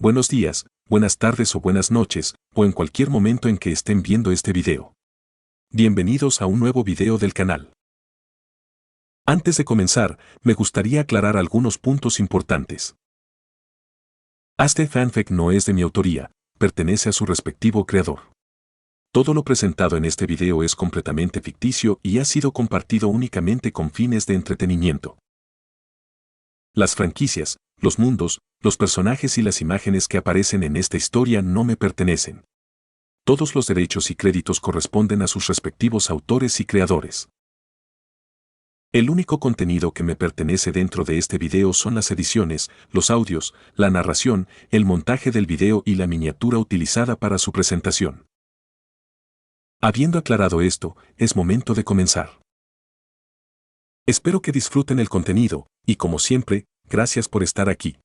Buenos días, buenas tardes o buenas noches, o en cualquier momento en que estén viendo este video. Bienvenidos a un nuevo video del canal. Antes de comenzar, me gustaría aclarar algunos puntos importantes. Este fanfic no es de mi autoría, pertenece a su respectivo creador. Todo lo presentado en este video es completamente ficticio y ha sido compartido únicamente con fines de entretenimiento. Las franquicias, los mundos, los personajes y las imágenes que aparecen en esta historia no me pertenecen. Todos los derechos y créditos corresponden a sus respectivos autores y creadores. El único contenido que me pertenece dentro de este video son las ediciones, los audios, la narración, el montaje del video y la miniatura utilizada para su presentación. Habiendo aclarado esto, es momento de comenzar. Espero que disfruten el contenido, y como siempre, gracias por estar aquí.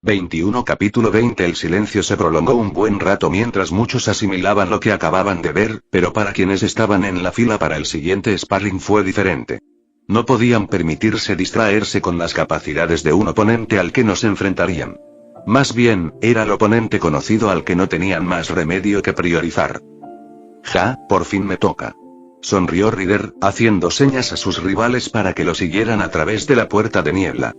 21 Capítulo 20 El silencio se prolongó un buen rato mientras muchos asimilaban lo que acababan de ver, pero para quienes estaban en la fila para el siguiente sparring fue diferente. No podían permitirse distraerse con las capacidades de un oponente al que nos enfrentarían. Más bien, era el oponente conocido al que no tenían más remedio que priorizar. Ja, por fin me toca. Sonrió Ryder, haciendo señas a sus rivales para que lo siguieran a través de la puerta de niebla.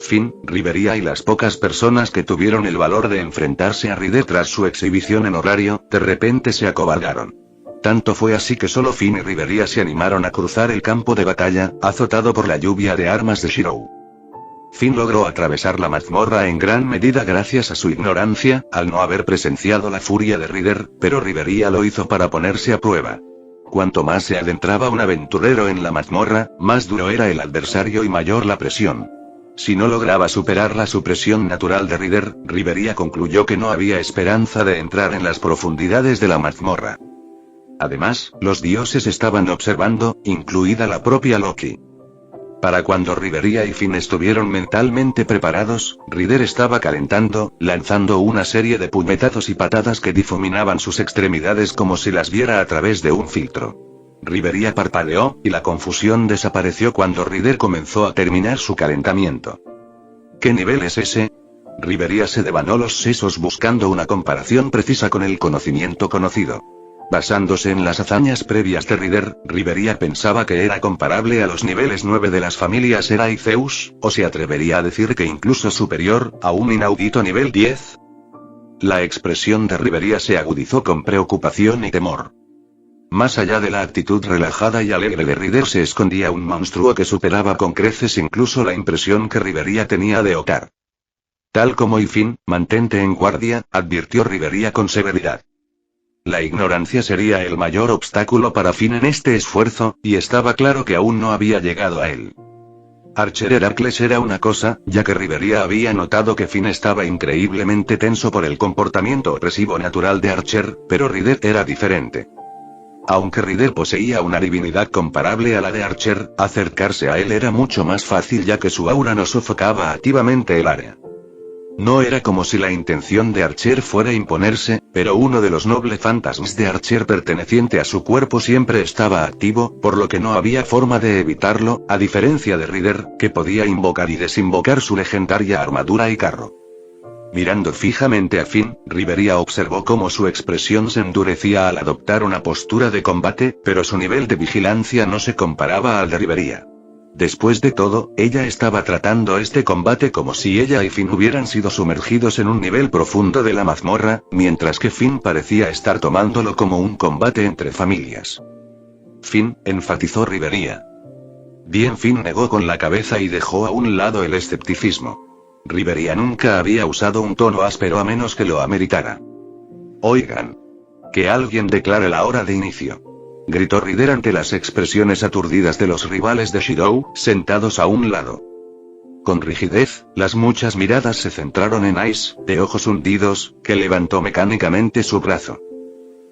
Finn, Rivería y las pocas personas que tuvieron el valor de enfrentarse a Ryder tras su exhibición en horario, de repente se acobardaron. Tanto fue así que solo Finn y Rivería se animaron a cruzar el campo de batalla, azotado por la lluvia de armas de Shirou. Finn logró atravesar la mazmorra en gran medida gracias a su ignorancia, al no haber presenciado la furia de Ryder, pero Rivería lo hizo para ponerse a prueba. Cuanto más se adentraba un aventurero en la mazmorra, más duro era el adversario y mayor la presión. Si no lograba superar la supresión natural de Ryder, Rivería concluyó que no había esperanza de entrar en las profundidades de la mazmorra. Además, los dioses estaban observando, incluida la propia Loki. Para cuando Rivería y Finn estuvieron mentalmente preparados, Ryder estaba calentando, lanzando una serie de puñetazos y patadas que difuminaban sus extremidades como si las viera a través de un filtro. Rivería parpadeó, y la confusión desapareció cuando Ryder comenzó a terminar su calentamiento. ¿Qué nivel es ese? Rivería se devanó los sesos buscando una comparación precisa con el conocimiento conocido. Basándose en las hazañas previas de Ryder, Rivería pensaba que era comparable a los niveles 9 de las familias Hera y Zeus, o se atrevería a decir que incluso superior, a un inaudito nivel 10. La expresión de Rivería se agudizó con preocupación y temor. Más allá de la actitud relajada y alegre de Ryder se escondía un monstruo que superaba con creces incluso la impresión que Rivería tenía de Okar. Tal como Finn, mantente en guardia, advirtió Rivería con severidad. La ignorancia sería el mayor obstáculo para Finn en este esfuerzo, y estaba claro que aún no había llegado a él. Archer Heracles era una cosa, ya que Rivería había notado que Finn estaba increíblemente tenso por el comportamiento opresivo natural de Archer, pero Ryder era diferente. Aunque Ryder poseía una divinidad comparable a la de Archer, acercarse a él era mucho más fácil ya que su aura no sofocaba activamente el área. No era como si la intención de Archer fuera imponerse, pero uno de los nobles fantasmas de Archer perteneciente a su cuerpo siempre estaba activo, por lo que no había forma de evitarlo, a diferencia de Ryder, que podía invocar y desinvocar su legendaria armadura y carro. Mirando fijamente a Finn, Rivería observó cómo su expresión se endurecía al adoptar una postura de combate, pero su nivel de vigilancia no se comparaba al de Rivería. Después de todo, ella estaba tratando este combate como si ella y Finn hubieran sido sumergidos en un nivel profundo de la mazmorra, mientras que Finn parecía estar tomándolo como un combate entre familias. Finn, enfatizó Rivería. Bien, Finn negó con la cabeza y dejó a un lado el escepticismo. Rivería nunca había usado un tono áspero a menos que lo ameritara. Oigan. Que alguien declare la hora de inicio. Gritó Ryder ante las expresiones aturdidas de los rivales de Shirou, sentados a un lado. Con rigidez, las muchas miradas se centraron en Ice, de ojos hundidos, que levantó mecánicamente su brazo.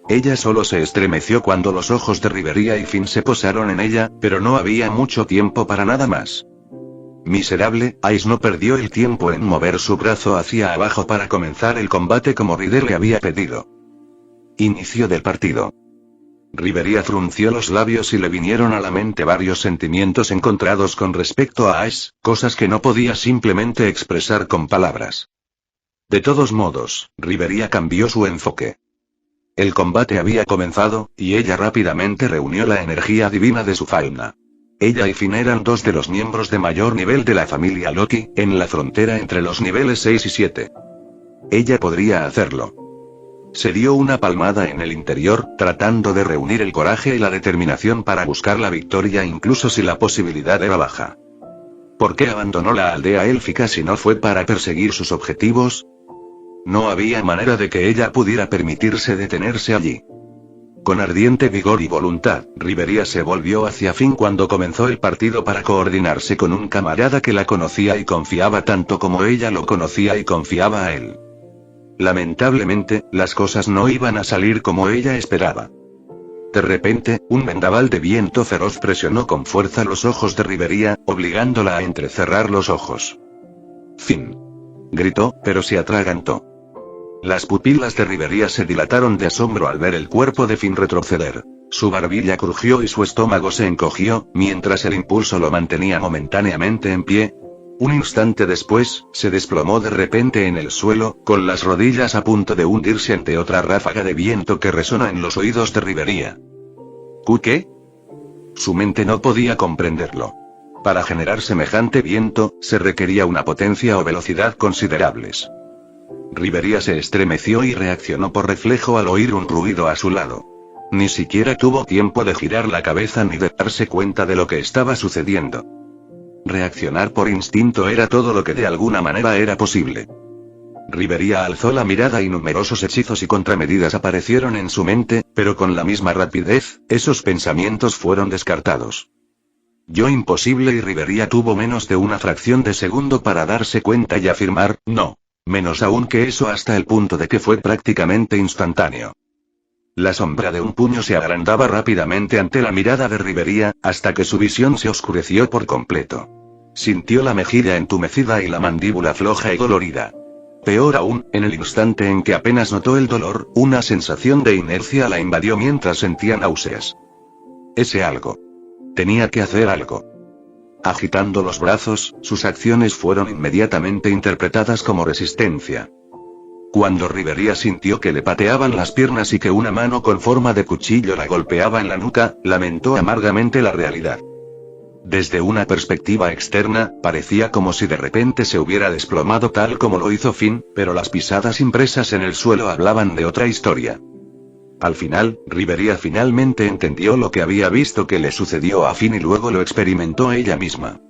Ella solo se estremeció cuando los ojos de Rivería y Finn se posaron en ella, pero no había mucho tiempo para nada más. Miserable, Ice no perdió el tiempo en mover su brazo hacia abajo para comenzar el combate como Ryder le había pedido. Inicio del partido. Rivería frunció los labios y le vinieron a la mente varios sentimientos encontrados con respecto a Ash, cosas que no podía simplemente expresar con palabras. De todos modos, Rivería cambió su enfoque. El combate había comenzado, y ella rápidamente reunió la energía divina de su fauna. Ella y Finn eran dos de los miembros de mayor nivel de la familia Loki, en la frontera entre los niveles 6 y 7. Ella podría hacerlo. Se dio una palmada en el interior, tratando de reunir el coraje y la determinación para buscar la victoria incluso si la posibilidad era baja. ¿Por qué abandonó la aldea élfica si no fue para perseguir sus objetivos? No había manera de que ella pudiera permitirse detenerse allí. Con ardiente vigor y voluntad, Rivería se volvió hacia Finn cuando comenzó el partido para coordinarse con un camarada que la conocía y confiaba tanto como ella lo conocía y confiaba a él. Lamentablemente, las cosas no iban a salir como ella esperaba. De repente, un vendaval de viento feroz presionó con fuerza los ojos de Rivería, obligándola a entrecerrar los ojos. «Finn», gritó, pero se atragantó. Las pupilas de Rivería se dilataron de asombro al ver el cuerpo de Finn retroceder. Su barbilla crujió y su estómago se encogió, mientras el impulso lo mantenía momentáneamente en pie. Un instante después, se desplomó de repente en el suelo, con las rodillas a punto de hundirse ante otra ráfaga de viento que resonó en los oídos de Rivería. ¿Qué? Su mente no podía comprenderlo. Para generar semejante viento, se requería una potencia o velocidad considerables. Rivería se estremeció y reaccionó por reflejo al oír un ruido a su lado. Ni siquiera tuvo tiempo de girar la cabeza ni de darse cuenta de lo que estaba sucediendo. Reaccionar por instinto era todo lo que de alguna manera era posible. Rivería alzó la mirada y numerosos hechizos y contramedidas aparecieron en su mente, pero con la misma rapidez, esos pensamientos fueron descartados. Yo imposible y Rivería tuvo menos de una fracción de segundo para darse cuenta y afirmar, no. Menos aún que eso hasta el punto de que fue prácticamente instantáneo. La sombra de un puño se agrandaba rápidamente ante la mirada de Rivería, hasta que su visión se oscureció por completo. Sintió la mejilla entumecida y la mandíbula floja y dolorida. Peor aún, en el instante en que apenas notó el dolor, una sensación de inercia la invadió mientras sentía náuseas. Ese algo. Tenía que hacer algo. Agitando los brazos, sus acciones fueron inmediatamente interpretadas como resistencia. Cuando Rivería sintió que le pateaban las piernas y que una mano con forma de cuchillo la golpeaba en la nuca, lamentó amargamente la realidad. Desde una perspectiva externa, parecía como si de repente se hubiera desplomado tal como lo hizo Finn, pero las pisadas impresas en el suelo hablaban de otra historia. Al final, Rivería finalmente entendió lo que había visto que le sucedió a Finn y luego lo experimentó ella misma.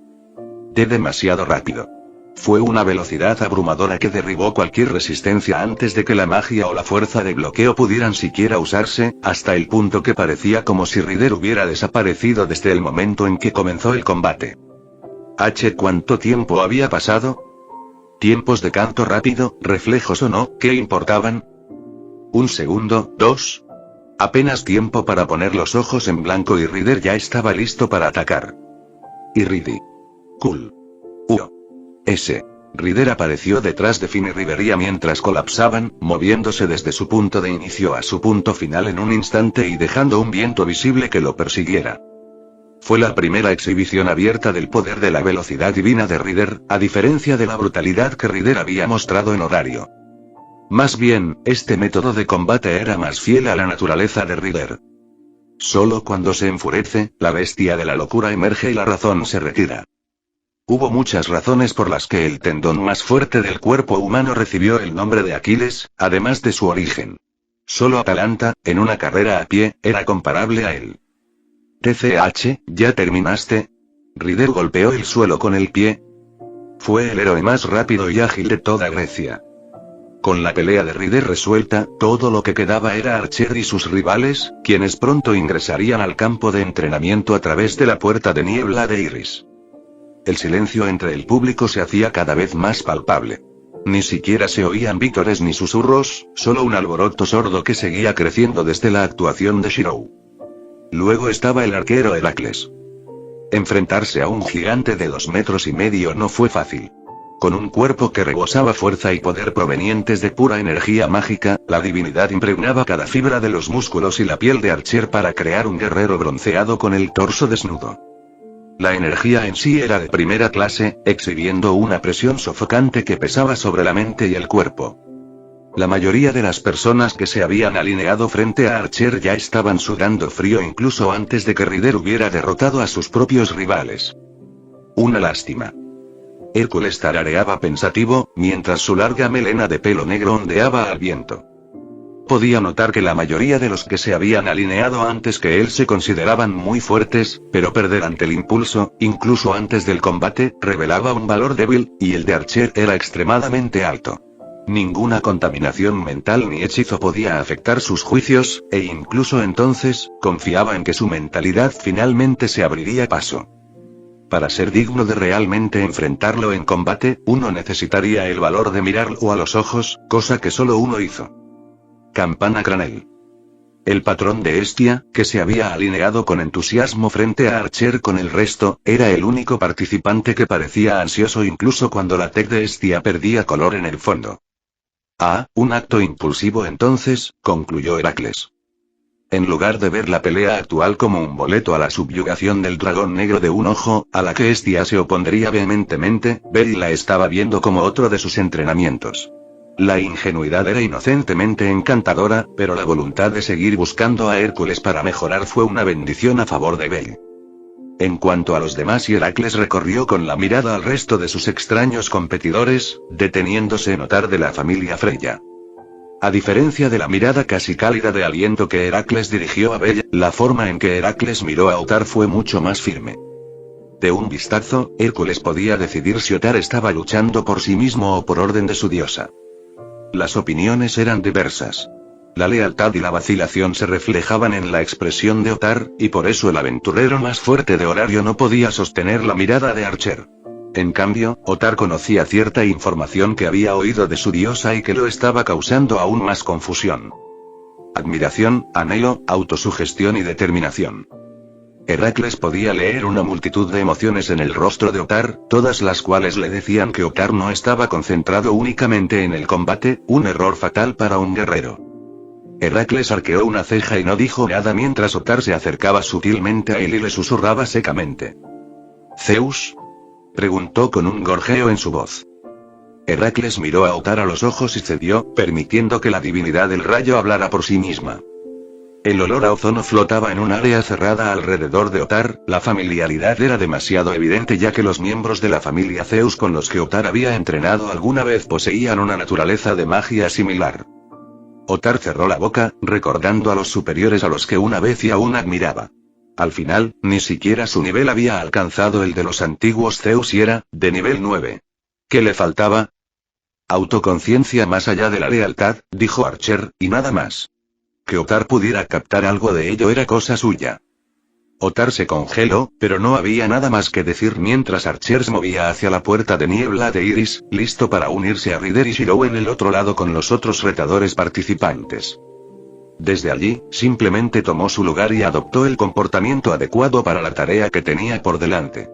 Demasiado rápido. Fue una velocidad abrumadora que derribó cualquier resistencia antes de que la magia o la fuerza de bloqueo pudieran siquiera usarse, hasta el punto que parecía como si Rider hubiera desaparecido desde el momento en que comenzó el combate. ¿Cuánto tiempo había pasado? Tiempos de canto rápido, reflejos o no, ¿qué importaban? ¿Un segundo, dos? Apenas tiempo para poner los ojos en blanco y Rider ya estaba listo para atacar. Irridi. Cool. Rider apareció detrás de Finn y Rivería mientras colapsaban, moviéndose desde su punto de inicio a su punto final en un instante y dejando un viento visible que lo persiguiera. Fue la primera exhibición abierta del poder de la velocidad divina de Rider, a diferencia de la brutalidad que Rider había mostrado en horario. Más bien, este método de combate era más fiel a la naturaleza de Rider. Solo cuando se enfurece, la bestia de la locura emerge y la razón se retira. Hubo muchas razones por las que el tendón más fuerte del cuerpo humano recibió el nombre de Aquiles, además de su origen. Solo Atalanta, en una carrera a pie, era comparable a él. TCH, ¿ya terminaste? Rider golpeó el suelo con el pie. Fue el héroe más rápido y ágil de toda Grecia. Con la pelea de Rider resuelta, todo lo que quedaba era Archer y sus rivales, quienes pronto ingresarían al campo de entrenamiento a través de la puerta de niebla de Iris. El silencio entre el público se hacía cada vez más palpable. Ni siquiera se oían vítores ni susurros, solo un alboroto sordo que seguía creciendo desde la actuación de Shirou. Luego estaba el arquero Heracles. Enfrentarse a un gigante de 2,5 metros no fue fácil. Con un cuerpo que rebosaba fuerza y poder provenientes de pura energía mágica, la divinidad impregnaba cada fibra de los músculos y la piel de Archer para crear un guerrero bronceado con el torso desnudo. La energía en sí era de primera clase, exhibiendo una presión sofocante que pesaba sobre la mente y el cuerpo. La mayoría de las personas que se habían alineado frente a Archer ya estaban sudando frío incluso antes de que Ryder hubiera derrotado a sus propios rivales. Una lástima. Hércules tarareaba pensativo, mientras su larga melena de pelo negro ondeaba al viento. Podía notar que la mayoría de los que se habían alineado antes que él se consideraban muy fuertes, pero perder ante el impulso, incluso antes del combate, revelaba un valor débil, y el de Archer era extremadamente alto. Ninguna contaminación mental ni hechizo podía afectar sus juicios, e incluso entonces, confiaba en que su mentalidad finalmente se abriría paso. Para ser digno de realmente enfrentarlo en combate, uno necesitaría el valor de mirarlo a los ojos, cosa que solo uno hizo. Campana Cranel. El patrón de Hestia, que se había alineado con entusiasmo frente a Archer con el resto, era el único participante que parecía ansioso incluso cuando la tech de Hestia perdía color en el fondo. Ah, un acto impulsivo entonces, concluyó Heracles. En lugar de ver la pelea actual como un boleto a la subyugación del dragón negro de un ojo, a la que Hestia se opondría vehementemente, Bell la estaba viendo como otro de sus entrenamientos. La ingenuidad era inocentemente encantadora, pero la voluntad de seguir buscando a Hércules para mejorar fue una bendición a favor de Bell. En cuanto a los demás, Heracles recorrió con la mirada al resto de sus extraños competidores, deteniéndose en notar de la familia Freya. A diferencia de la mirada casi cálida de aliento que Heracles dirigió a Bell, la forma en que Heracles miró a Otar fue mucho más firme. De un vistazo, Hércules podía decidir si Otar estaba luchando por sí mismo o por orden de su diosa. Las opiniones eran diversas. La lealtad y la vacilación se reflejaban en la expresión de Otar, y por eso el aventurero más fuerte de Horario no podía sostener la mirada de Archer. En cambio, Otar conocía cierta información que había oído de su diosa y que lo estaba causando aún más confusión. Admiración, anhelo, autosugestión y determinación. Heracles podía leer una multitud de emociones en el rostro de Otar, todas las cuales le decían que Otar no estaba concentrado únicamente en el combate, un error fatal para un guerrero. Heracles arqueó una ceja y no dijo nada mientras Otar se acercaba sutilmente a él y le susurraba secamente. ¿Zeus? Preguntó con un gorjeo en su voz. Heracles miró a Otar a los ojos y cedió, permitiendo que la divinidad del rayo hablara por sí misma. El olor a ozono flotaba en un área cerrada alrededor de Otar, la familiaridad era demasiado evidente ya que los miembros de la familia Zeus con los que Otar había entrenado alguna vez poseían una naturaleza de magia similar. Otar cerró la boca, recordando a los superiores a los que una vez y aún admiraba. Al final, ni siquiera su nivel había alcanzado el de los antiguos Zeus y era, de nivel 9. ¿Qué le faltaba? Autoconciencia más allá de la lealtad, dijo Archer, y nada más. Que Otar pudiera captar algo de ello era cosa suya. Otar se congeló, pero no había nada más que decir mientras Archer se movía hacia la puerta de niebla de Iris, listo para unirse a Ryder y Shirou en el otro lado con los otros retadores participantes. Desde allí, simplemente tomó su lugar y adoptó el comportamiento adecuado para la tarea que tenía por delante.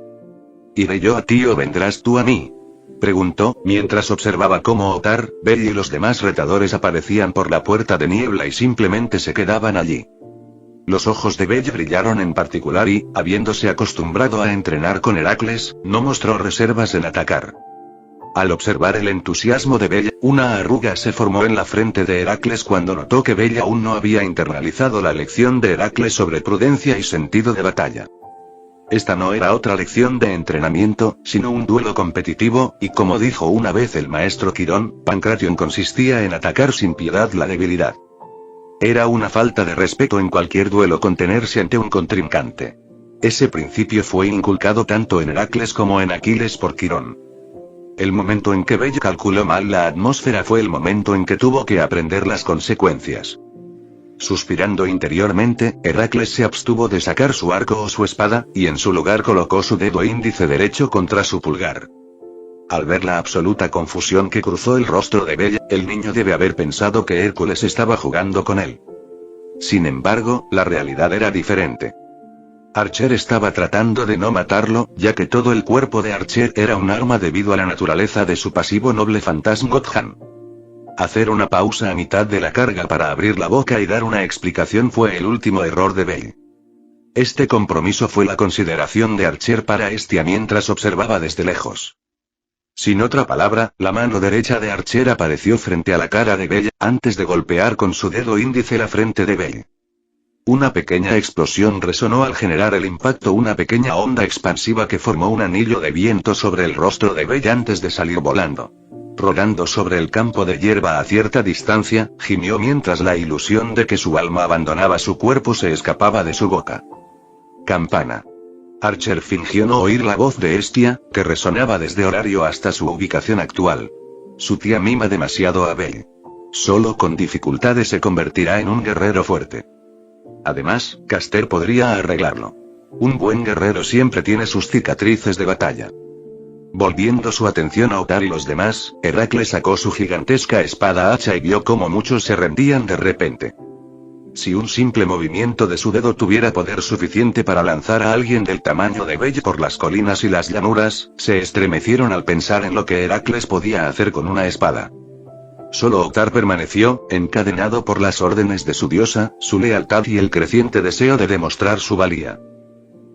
¿Iré yo a ti o vendrás tú a mí?, preguntó, mientras observaba cómo Otar, Bell y los demás retadores aparecían por la puerta de niebla y simplemente se quedaban allí. Los ojos de Bell brillaron en particular y, habiéndose acostumbrado a entrenar con Heracles, no mostró reservas en atacar. Al observar el entusiasmo de Bell, una arruga se formó en la frente de Heracles cuando notó que Bell aún no había internalizado la lección de Heracles sobre prudencia y sentido de batalla. Esta no era otra lección de entrenamiento, sino un duelo competitivo, y como dijo una vez el maestro Quirón, Pancration consistía en atacar sin piedad la debilidad. Era una falta de respeto en cualquier duelo contenerse ante un contrincante. Ese principio fue inculcado tanto en Heracles como en Aquiles por Quirón. El momento en que Bell calculó mal la atmósfera fue el momento en que tuvo que aprender las consecuencias. Suspirando interiormente, Heracles se abstuvo de sacar su arco o su espada, y en su lugar colocó su dedo índice derecho contra su pulgar. Al ver la absoluta confusión que cruzó el rostro de Bell, el niño debe haber pensado que Hércules estaba jugando con él. Sin embargo, la realidad era diferente. Archer estaba tratando de no matarlo, ya que todo el cuerpo de Archer era un arma debido a la naturaleza de su pasivo noble Fantasm-Gothan. Hacer una pausa a mitad de la carga para abrir la boca y dar una explicación fue el último error de Bale. Este compromiso fue la consideración de Archer para Estia mientras observaba desde lejos. Sin otra palabra, la mano derecha de Archer apareció frente a la cara de Bale, antes de golpear con su dedo índice la frente de Bale. Una pequeña explosión resonó al generar el impacto, una pequeña onda expansiva que formó un anillo de viento sobre el rostro de Bale antes de salir volando. Rodando sobre el campo de hierba a cierta distancia, gimió mientras la ilusión de que su alma abandonaba su cuerpo se escapaba de su boca. Campana. Archer fingió no oír la voz de Estia, que resonaba desde horario hasta su ubicación actual. Su tía mima demasiado a Bale. Solo con dificultades se convertirá en un guerrero fuerte. Además, Caster podría arreglarlo. Un buen guerrero siempre tiene sus cicatrices de batalla. Volviendo su atención a Ottar y los demás, Heracles sacó su gigantesca espada hacha y vio cómo muchos se rendían de repente. Si un simple movimiento de su dedo tuviera poder suficiente para lanzar a alguien del tamaño de Bale por las colinas y las llanuras, se estremecieron al pensar en lo que Heracles podía hacer con una espada. Solo Ottar permaneció, encadenado por las órdenes de su diosa, su lealtad y el creciente deseo de demostrar su valía.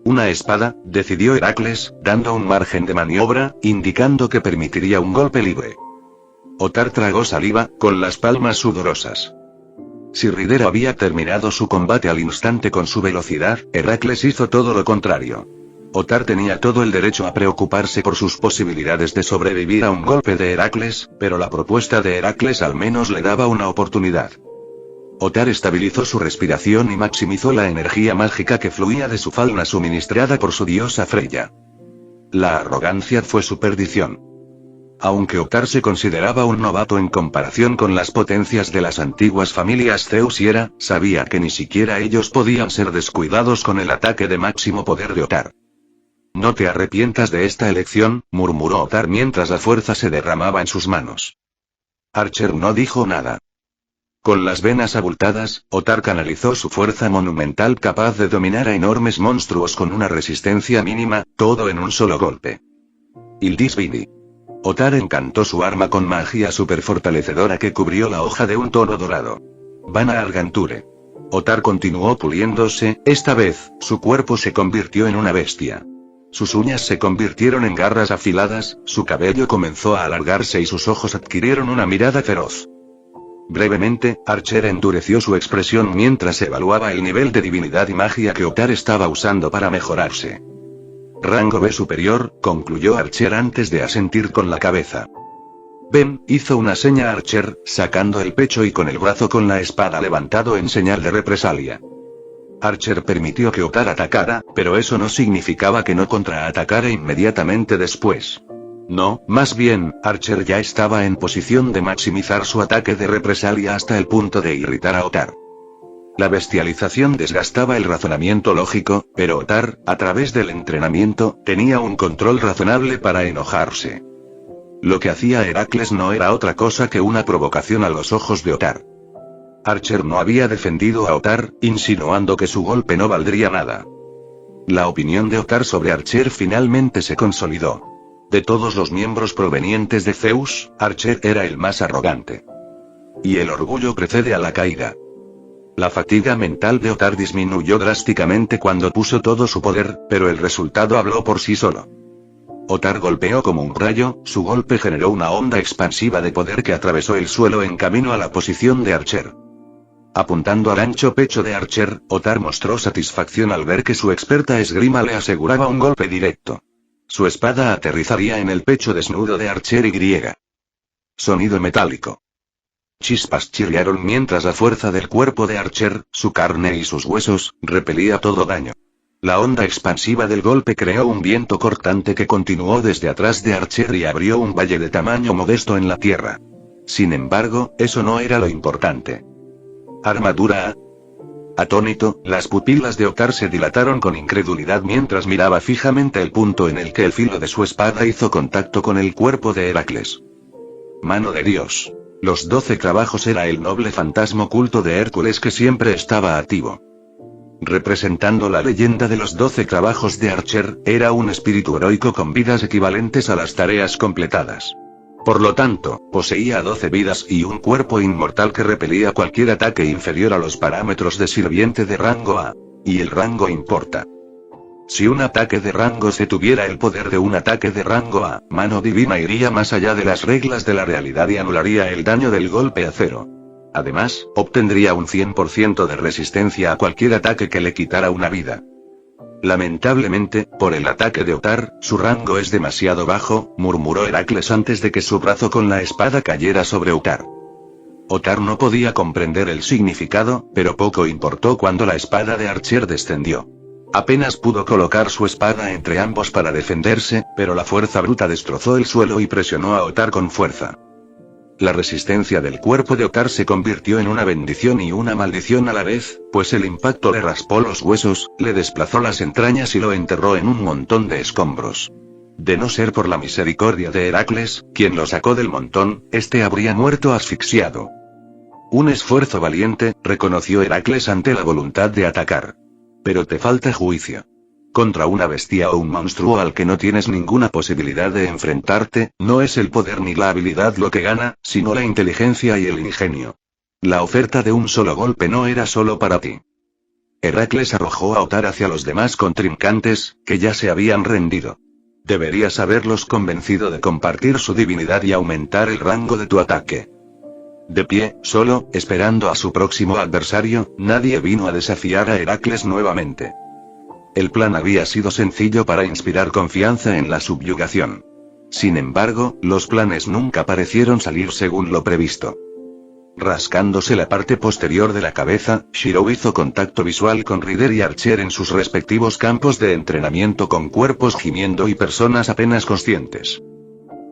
Una espada, decidió Heracles, dando un margen de maniobra, indicando que permitiría un golpe libre. Ottar tragó saliva, con las palmas sudorosas. Si Rider había terminado su combate al instante con su velocidad, Heracles hizo todo lo contrario. Ottar tenía todo el derecho a preocuparse por sus posibilidades de sobrevivir a un golpe de Heracles, pero la propuesta de Heracles al menos le daba una oportunidad. Ottar estabilizó su respiración y maximizó la energía mágica que fluía de su fauna suministrada por su diosa Freya. La arrogancia fue su perdición. Aunque Ottar se consideraba un novato en comparación con las potencias de las antiguas familias Zeus y Hera, sabía que ni siquiera ellos podían ser descuidados con el ataque de máximo poder de Ottar. No te arrepientas de esta elección, murmuró Ottar mientras la fuerza se derramaba en sus manos. Archer no dijo nada. Con las venas abultadas, Ottar canalizó su fuerza monumental capaz de dominar a enormes monstruos con una resistencia mínima, todo en un solo golpe. Ildis Vidi. Ottar encantó su arma con magia superfortalecedora que cubrió la hoja de un tono dorado. Vana Arganture. Ottar continuó puliéndose, esta vez, su cuerpo se convirtió en una bestia. Sus uñas se convirtieron en garras afiladas, su cabello comenzó a alargarse y sus ojos adquirieron una mirada feroz. Brevemente, Archer endureció su expresión mientras evaluaba el nivel de divinidad y magia que Ottar estaba usando para mejorarse. Rango B superior, concluyó Archer antes de asentir con la cabeza. Ven, hizo una seña Archer, sacando el pecho y con el brazo con la espada levantado en señal de represalia. Archer permitió que Ottar atacara, pero eso no significaba que no contraatacara inmediatamente después. No, más bien, Archer ya estaba en posición de maximizar su ataque de represalia hasta el punto de irritar a Ottar. La bestialización desgastaba el razonamiento lógico, pero Ottar, a través del entrenamiento, tenía un control razonable para enojarse. Lo que hacía Heracles no era otra cosa que una provocación a los ojos de Ottar. Archer no había defendido a Ottar, insinuando que su golpe no valdría nada. La opinión de Ottar sobre Archer finalmente se consolidó. De todos los miembros provenientes de Zeus, Archer era el más arrogante. Y el orgullo precede a la caída. La fatiga mental de Ottar disminuyó drásticamente cuando puso todo su poder, pero el resultado habló por sí solo. Ottar golpeó como un rayo, su golpe generó una onda expansiva de poder que atravesó el suelo en camino a la posición de Archer. Apuntando al ancho pecho de Archer, Ottar mostró satisfacción al ver que su experta esgrima le aseguraba un golpe directo. Su espada aterrizaría en el pecho desnudo de Archer y. Sonido metálico. Chispas chirriaron mientras la fuerza del cuerpo de Archer, su carne y sus huesos, repelía todo daño. La onda expansiva del golpe creó un viento cortante que continuó desde atrás de Archer y abrió un valle de tamaño modesto en la tierra. Sin embargo, eso no era lo importante. Armadura A. Atónito, las pupilas de Ottar se dilataron con incredulidad mientras miraba fijamente el punto en el que el filo de su espada hizo contacto con el cuerpo de Heracles. Mano de Dios. Los 12 trabajos era el noble fantasma oculto de Hércules que siempre estaba activo. Representando la leyenda de los 12 trabajos de Archer, era un espíritu heroico con vidas equivalentes a las tareas completadas. Por lo tanto, poseía 12 vidas y un cuerpo inmortal que repelía cualquier ataque inferior a los parámetros de sirviente de rango A. Y el rango importa. Si un ataque de rango C tuviera el poder de un ataque de rango A, mano divina iría más allá de las reglas de la realidad y anularía el daño del golpe a 0. Además, obtendría un 100% de resistencia a cualquier ataque que le quitara una vida. Lamentablemente, por el ataque de Otar, su rango es demasiado bajo, murmuró Heracles antes de que su brazo con la espada cayera sobre Otar. Otar no podía comprender el significado, pero poco importó cuando la espada de Archer descendió. Apenas pudo colocar su espada entre ambos para defenderse, pero la fuerza bruta destrozó el suelo y presionó a Otar con fuerza. La resistencia del cuerpo de Otar se convirtió en una bendición y una maldición a la vez, pues el impacto le raspó los huesos, le desplazó las entrañas y lo enterró en un montón de escombros. De no ser por la misericordia de Heracles, quien lo sacó del montón, este habría muerto asfixiado. Un esfuerzo valiente, reconoció Heracles ante la voluntad de atacar. Pero te falta juicio. Contra una bestia o un monstruo al que no tienes ninguna posibilidad de enfrentarte, no es el poder ni la habilidad lo que gana, sino la inteligencia y el ingenio. La oferta de un solo golpe no era solo para ti. Heracles arrojó a Otar hacia los demás contrincantes, que ya se habían rendido. Deberías haberlos convencido de compartir su divinidad y aumentar el rango de tu ataque. De pie, solo, esperando a su próximo adversario, nadie vino a desafiar a Heracles nuevamente. El plan había sido sencillo para inspirar confianza en la subyugación. Sin embargo, los planes nunca parecieron salir según lo previsto. Rascándose la parte posterior de la cabeza, Shirou hizo contacto visual con Rider y Archer en sus respectivos campos de entrenamiento con cuerpos gimiendo y personas apenas conscientes.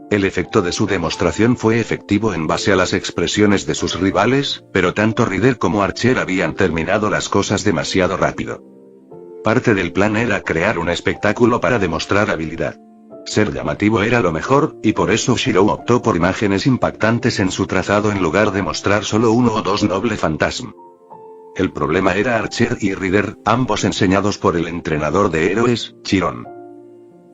El efecto de su demostración fue efectivo en base a las expresiones de sus rivales, pero tanto Rider como Archer habían terminado las cosas demasiado rápido. Parte del plan era crear un espectáculo para demostrar habilidad. Ser llamativo era lo mejor, y por eso Shirou optó por imágenes impactantes en su trazado en lugar de mostrar solo uno o dos noble fantasma. El problema era Archer y Rider, ambos enseñados por el entrenador de héroes, Chiron.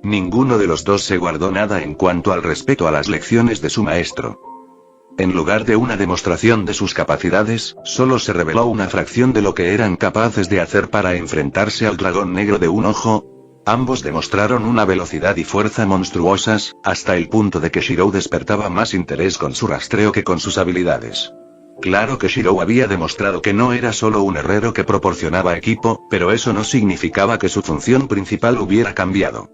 Ninguno de los dos se guardó nada en cuanto al respeto a las lecciones de su maestro. En lugar de una demostración de sus capacidades, solo se reveló una fracción de lo que eran capaces de hacer para enfrentarse al dragón negro de un ojo. Ambos demostraron una velocidad y fuerza monstruosas, hasta el punto de que Shirou despertaba más interés con su rastreo que con sus habilidades. Claro que Shirou había demostrado que no era solo un herrero que proporcionaba equipo, pero eso no significaba que su función principal hubiera cambiado.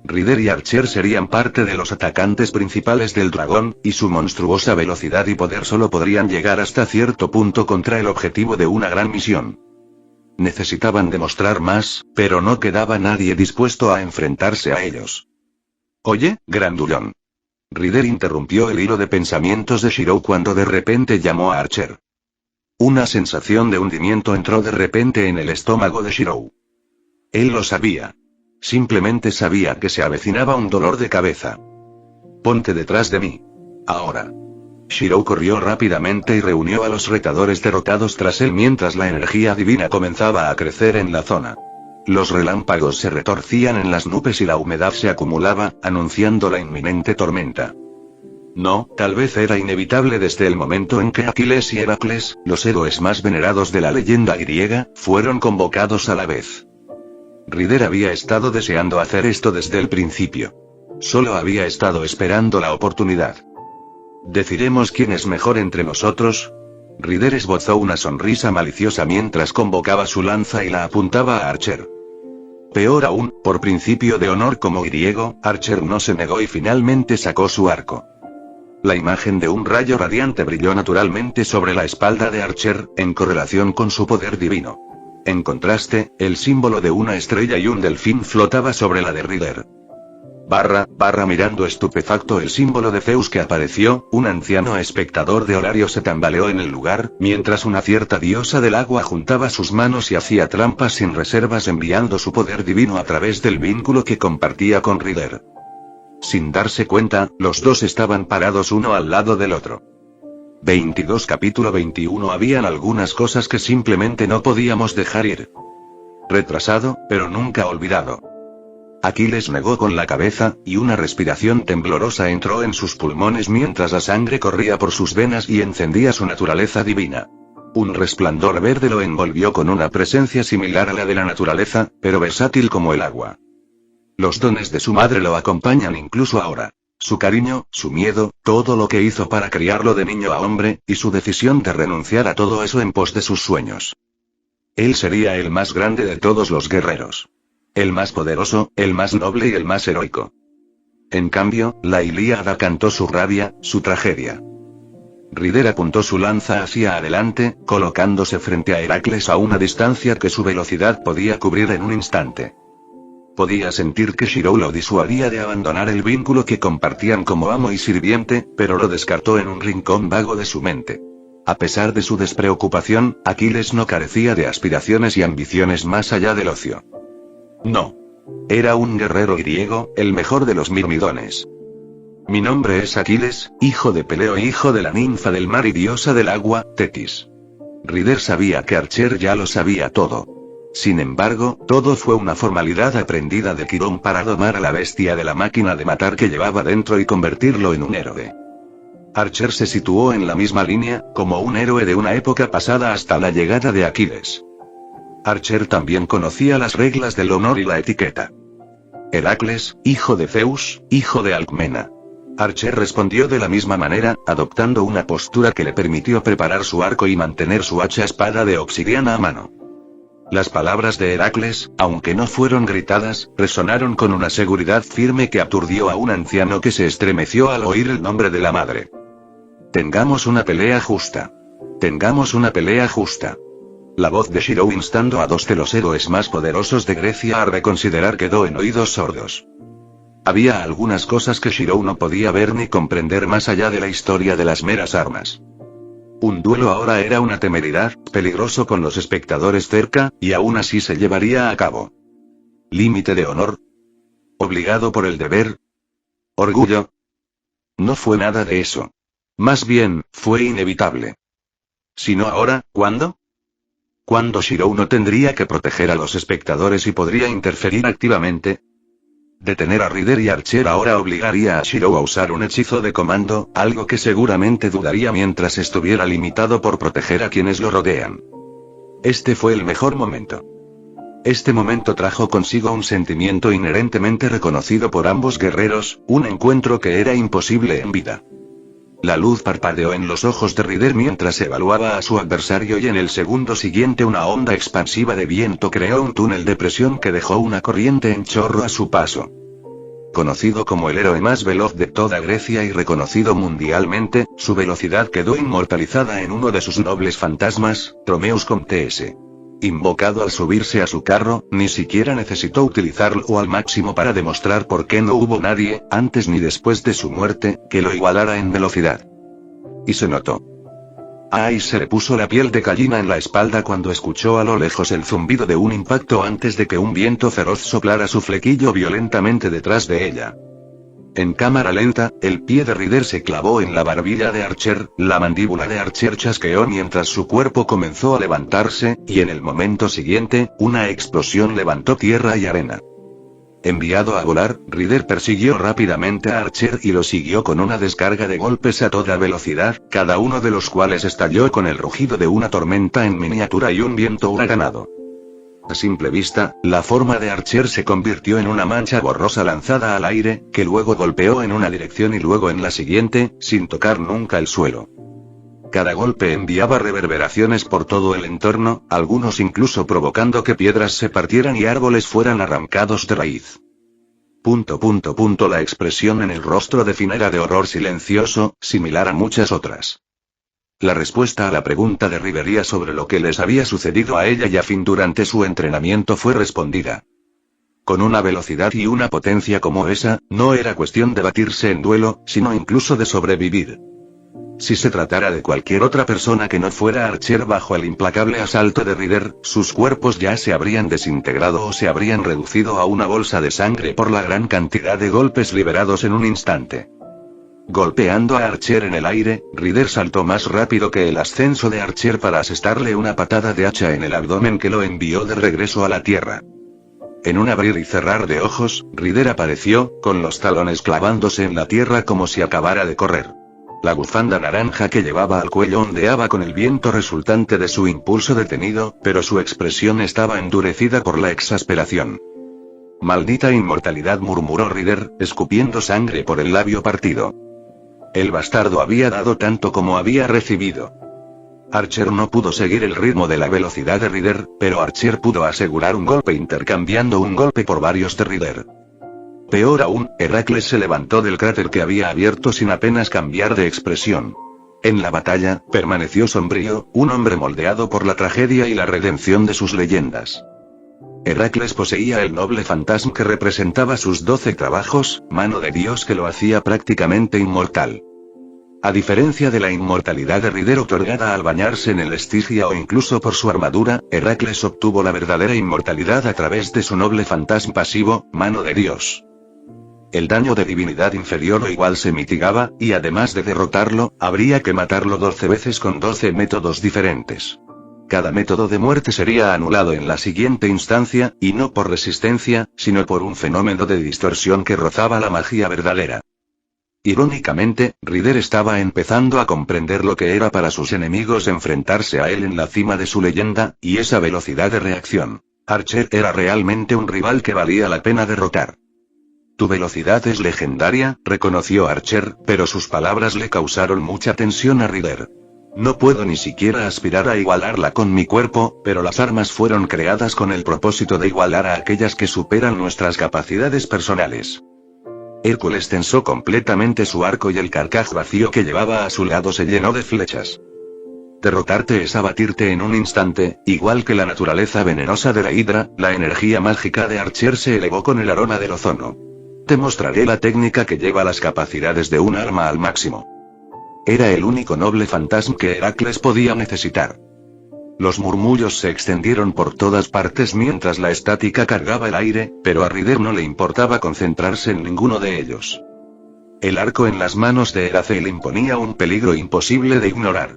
Rider y Archer serían parte de los atacantes principales del dragón, y su monstruosa velocidad y poder solo podrían llegar hasta cierto punto contra el objetivo de una gran misión. Necesitaban demostrar más, pero no quedaba nadie dispuesto a enfrentarse a ellos. Oye, grandullón. Rider interrumpió el hilo de pensamientos de Shirou cuando de repente llamó a Archer. Una sensación de hundimiento entró de repente en el estómago de Shirou. Él lo sabía. Simplemente sabía que se avecinaba un dolor de cabeza. Ponte detrás de mí. Ahora. Shirou corrió rápidamente y reunió a los retadores derrotados tras él mientras la energía divina comenzaba a crecer en la zona. Los relámpagos se retorcían en las nubes y la humedad se acumulaba, anunciando la inminente tormenta. No, tal vez era inevitable desde el momento en que Aquiles y Heracles, los héroes más venerados de la leyenda griega, fueron convocados a la vez. Rider había estado deseando hacer esto desde el principio. Solo había estado esperando la oportunidad. ¿Decidiremos quién es mejor entre nosotros? Rider esbozó una sonrisa maliciosa mientras convocaba su lanza y la apuntaba a Archer. Peor aún, por principio de honor como griego, Archer no se negó y finalmente sacó su arco. La imagen de un rayo radiante brilló naturalmente sobre la espalda de Archer, en correlación con su poder divino. En contraste, el símbolo de una estrella y un delfín flotaba sobre la de Rider. Mirando estupefacto el símbolo de Zeus que apareció, un anciano espectador de horario se tambaleó en el lugar, mientras una cierta diosa del agua juntaba sus manos y hacía trampas sin reservas enviando su poder divino a través del vínculo que compartía con Rider. Sin darse cuenta, los dos estaban parados uno al lado del otro. 22 Capítulo 21 Habían algunas cosas que simplemente no podíamos dejar ir. retrasado, pero nunca olvidado. Aquiles negó con la cabeza, y una respiración temblorosa entró en sus pulmones mientras la sangre corría por sus venas y encendía su naturaleza divina. Un resplandor verde lo envolvió con una presencia similar a la de la naturaleza, pero versátil como el agua. Los dones de su madre lo acompañan incluso ahora. Su cariño, su miedo, todo lo que hizo para criarlo de niño a hombre, y su decisión de renunciar a todo eso en pos de sus sueños. Él sería el más grande de todos los guerreros. El más poderoso, el más noble y el más heroico. En cambio, la Ilíada cantó su rabia, su tragedia. Rider apuntó su lanza hacia adelante, colocándose frente a Heracles a una distancia que su velocidad podía cubrir en un instante. Podía sentir que Shirou lo disuadía de abandonar el vínculo que compartían como amo y sirviente, pero lo descartó en un rincón vago de su mente. A pesar de su despreocupación, Aquiles no carecía de aspiraciones y ambiciones más allá del ocio. No. Era un guerrero griego, el mejor de los mirmidones. Mi nombre es Aquiles, hijo de Peleo y hijo de la ninfa del mar y diosa del agua, Tetis. Rider sabía que Archer ya lo sabía todo. Sin embargo, todo fue una formalidad aprendida de Quirón para domar a la bestia de la máquina de matar que llevaba dentro y convertirlo en un héroe. Archer se situó en la misma línea, como un héroe de una época pasada hasta la llegada de Aquiles. Archer también conocía las reglas del honor y la etiqueta. Heracles, hijo de Zeus, hijo de Alcmena. Archer respondió de la misma manera, adoptando una postura que le permitió preparar su arco y mantener su hacha espada de obsidiana a mano. Las palabras de Heracles, aunque no fueron gritadas, resonaron con una seguridad firme que aturdió a un anciano que se estremeció al oír el nombre de la madre. Tengamos una pelea justa. Tengamos una pelea justa. La voz de Shirou instando a dos de los héroes más poderosos de Grecia a reconsiderar quedó en oídos sordos. Había algunas cosas que Shirou no podía ver ni comprender más allá de la historia de las meras armas. Un duelo ahora era una temeridad, peligroso con los espectadores cerca, y aún así se llevaría a cabo. ¿Límite de honor? ¿Obligado por el deber? ¿Orgullo? No fue nada de eso. Más bien, fue inevitable. Si no ahora, ¿cuándo? ¿Cuándo Shirou no tendría que proteger a los espectadores y podría interferir activamente? Detener a Rider y Archer ahora obligaría a Shirou a usar un hechizo de comando, algo que seguramente dudaría mientras estuviera limitado por proteger a quienes lo rodean. Este fue el mejor momento. Este momento trajo consigo un sentimiento inherentemente reconocido por ambos guerreros, un encuentro que era imposible en vida. La luz parpadeó en los ojos de Rider mientras evaluaba a su adversario y en el segundo siguiente una onda expansiva de viento creó un túnel de presión que dejó una corriente en chorro a su paso. Conocido como el héroe más veloz de toda Grecia y reconocido mundialmente, su velocidad quedó inmortalizada en uno de sus nobles fantasmas, Tromeus Comtes. Invocado al subirse a su carro, ni siquiera necesitó utilizarlo al máximo para demostrar por qué no hubo nadie, antes ni después de su muerte, que lo igualara en velocidad. Y se notó. A se le puso la piel de gallina en la espalda cuando escuchó a lo lejos el zumbido de un impacto antes de que un viento feroz soplara su flequillo violentamente detrás de ella. En cámara lenta, el pie de Rider se clavó en la barbilla de Archer, la mandíbula de Archer chasqueó mientras su cuerpo comenzó a levantarse, y en el momento siguiente, una explosión levantó tierra y arena. Enviado a volar, Rider persiguió rápidamente a Archer y lo siguió con una descarga de golpes a toda velocidad, cada uno de los cuales estalló con el rugido de una tormenta en miniatura y un viento huracanado. A simple vista, la forma de Archer se convirtió en una mancha borrosa lanzada al aire, que luego golpeó en una dirección y luego en la siguiente, sin tocar nunca el suelo. Cada golpe enviaba reverberaciones por todo el entorno, algunos incluso provocando que piedras se partieran y árboles fueran arrancados de raíz. La expresión en el rostro de Finn era de horror silencioso, similar a muchas otras. La respuesta a la pregunta de Rivería sobre lo que les había sucedido a ella y a Finn durante su entrenamiento fue respondida. Con una velocidad y una potencia como esa, no era cuestión de batirse en duelo, sino incluso de sobrevivir. Si se tratara de cualquier otra persona que no fuera Archer bajo el implacable asalto de Rider, sus cuerpos ya se habrían desintegrado o se habrían reducido a una bolsa de sangre por la gran cantidad de golpes liberados en un instante. Golpeando a Archer en el aire, Ryder saltó más rápido que el ascenso de Archer para asestarle una patada de hacha en el abdomen que lo envió de regreso a la tierra. En un abrir y cerrar de ojos, Ryder apareció, con los talones clavándose en la tierra como si acabara de correr. La bufanda naranja que llevaba al cuello ondeaba con el viento resultante de su impulso detenido, pero su expresión estaba endurecida por la exasperación. «Maldita inmortalidad», murmuró Ryder, escupiendo sangre por el labio partido. El bastardo había dado tanto como había recibido. Archer no pudo seguir el ritmo de la velocidad de Ryder, pero Archer pudo asegurar un golpe intercambiando un golpe por varios de Ryder. Peor aún, Heracles se levantó del cráter que había abierto sin apenas cambiar de expresión. En la batalla, permaneció sombrío, un hombre moldeado por la tragedia y la redención de sus leyendas. Heracles poseía el noble fantasma que representaba sus 12 trabajos, mano de Dios que lo hacía prácticamente inmortal. A diferencia de la inmortalidad de Ryder otorgada al bañarse en el Estigia o incluso por su armadura, Heracles obtuvo la verdadera inmortalidad a través de su noble fantasma pasivo, mano de Dios. El daño de divinidad inferior o igual se mitigaba, y además de derrotarlo, habría que matarlo 12 veces con 12 métodos diferentes. Cada método de muerte sería anulado en la siguiente instancia, y no por resistencia, sino por un fenómeno de distorsión que rozaba la magia verdadera. Irónicamente, Ryder estaba empezando a comprender lo que era para sus enemigos enfrentarse a él en la cima de su leyenda, y esa velocidad de reacción. Archer era realmente un rival que valía la pena derrotar. «Tu velocidad es legendaria», reconoció Archer, pero sus palabras le causaron mucha tensión a Ryder. «No puedo ni siquiera aspirar a igualarla con mi cuerpo, pero las armas fueron creadas con el propósito de igualar a aquellas que superan nuestras capacidades personales». Hércules tensó completamente su arco y el carcaj vacío que llevaba a su lado se llenó de flechas. Derrotarte es abatirte en un instante, igual que la naturaleza venenosa de la hidra, la energía mágica de Archer se elevó con el aroma del ozono. «Te mostraré la técnica que lleva las capacidades de un arma al máximo». Era el único noble fantasma que Heracles podía necesitar. Los murmullos se extendieron por todas partes mientras la estática cargaba el aire, pero a Ryder no le importaba concentrarse en ninguno de ellos. El arco en las manos de Heracel imponía un peligro imposible de ignorar.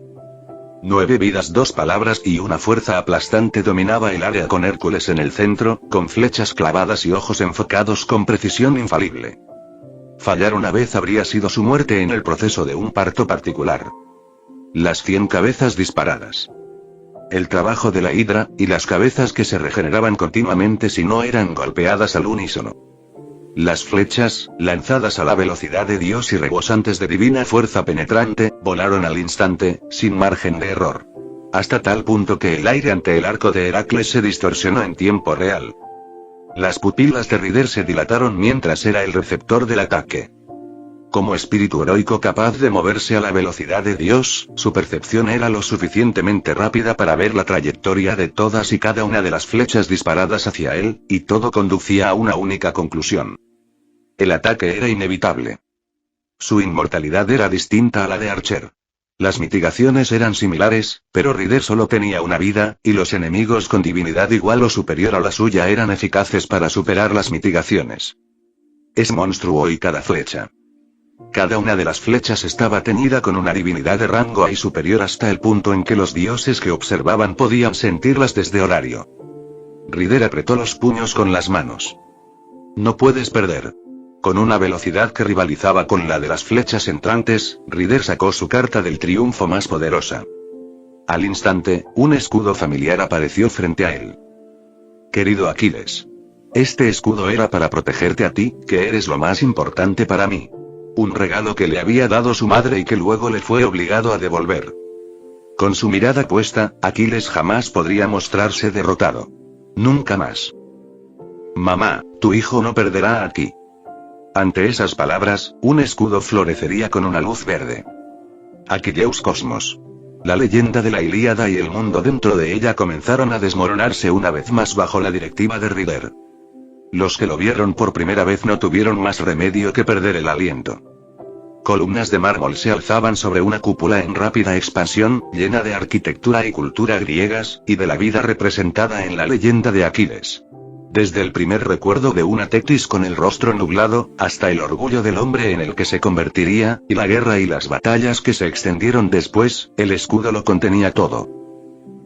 9 vidas, 2 palabras y una fuerza aplastante dominaba el área con Hércules en el centro, con flechas clavadas y ojos enfocados con precisión infalible. Fallar una vez habría sido su muerte en el proceso de un parto particular. Las 100 cabezas disparadas. El trabajo de la hidra, y las cabezas que se regeneraban continuamente si no eran golpeadas al unísono. Las flechas, lanzadas a la velocidad de Dios y rebosantes de divina fuerza penetrante, volaron al instante, sin margen de error. Hasta tal punto que el aire ante el arco de Heracles se distorsionó en tiempo real. Las pupilas de Ryder se dilataron mientras era el receptor del ataque. Como espíritu heroico capaz de moverse a la velocidad de Dios, su percepción era lo suficientemente rápida para ver la trayectoria de todas y cada una de las flechas disparadas hacia él, y todo conducía a una única conclusión. El ataque era inevitable. Su inmortalidad era distinta a la de Archer. Las mitigaciones eran similares, pero Ryder solo tenía una vida, y los enemigos con divinidad igual o superior a la suya eran eficaces para superar las mitigaciones. Es monstruo y cada flecha. Cada una de las flechas estaba teñida con una divinidad de rango A y superior hasta el punto en que los dioses que observaban podían sentirlas desde horario. Ryder apretó los puños con las manos. «No puedes perder». Con una velocidad que rivalizaba con la de las flechas entrantes, Ryder sacó su carta del triunfo más poderosa. Al instante, un escudo familiar apareció frente a él. «Querido Aquiles. Este escudo era para protegerte a ti, que eres lo más importante para mí. Un regalo que le había dado su madre y que luego le fue obligado a devolver». Con su mirada puesta, Aquiles jamás podría mostrarse derrotado. Nunca más. «Mamá, tu hijo no perderá aquí». Ante esas palabras, un escudo florecería con una luz verde. Aquileus Cosmos. La leyenda de la Ilíada y el mundo dentro de ella comenzaron a desmoronarse una vez más bajo la directiva de Ryder. Los que lo vieron por primera vez no tuvieron más remedio que perder el aliento. Columnas de mármol se alzaban sobre una cúpula en rápida expansión, llena de arquitectura y cultura griegas, y de la vida representada en la leyenda de Aquiles. Desde el primer recuerdo de una Tethys con el rostro nublado, hasta el orgullo del hombre en el que se convertiría, y la guerra y las batallas que se extendieron después, el escudo lo contenía todo.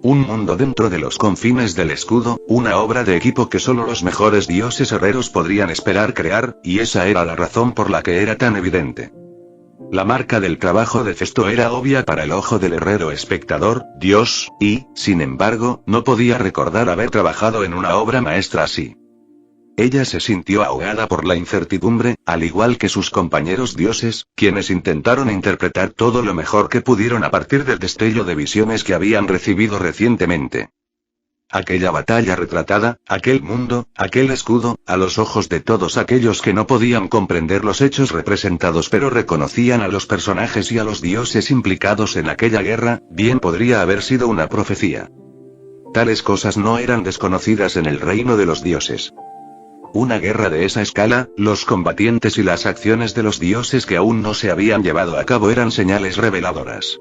Un mundo dentro de los confines del escudo, una obra de equipo que solo los mejores dioses herreros podrían esperar crear, y esa era la razón por la que era tan evidente. La marca del trabajo de Festo era obvia para el ojo del herrero espectador, Dios, y, sin embargo, no podía recordar haber trabajado en una obra maestra así. Ella se sintió ahogada por la incertidumbre, al igual que sus compañeros dioses, quienes intentaron interpretar todo lo mejor que pudieron a partir del destello de visiones que habían recibido recientemente. Aquella batalla retratada, aquel mundo, aquel escudo, a los ojos de todos aquellos que no podían comprender los hechos representados pero reconocían a los personajes y a los dioses implicados en aquella guerra, bien podría haber sido una profecía. Tales cosas no eran desconocidas en el reino de los dioses. Una guerra de esa escala, los combatientes y las acciones de los dioses que aún no se habían llevado a cabo eran señales reveladoras.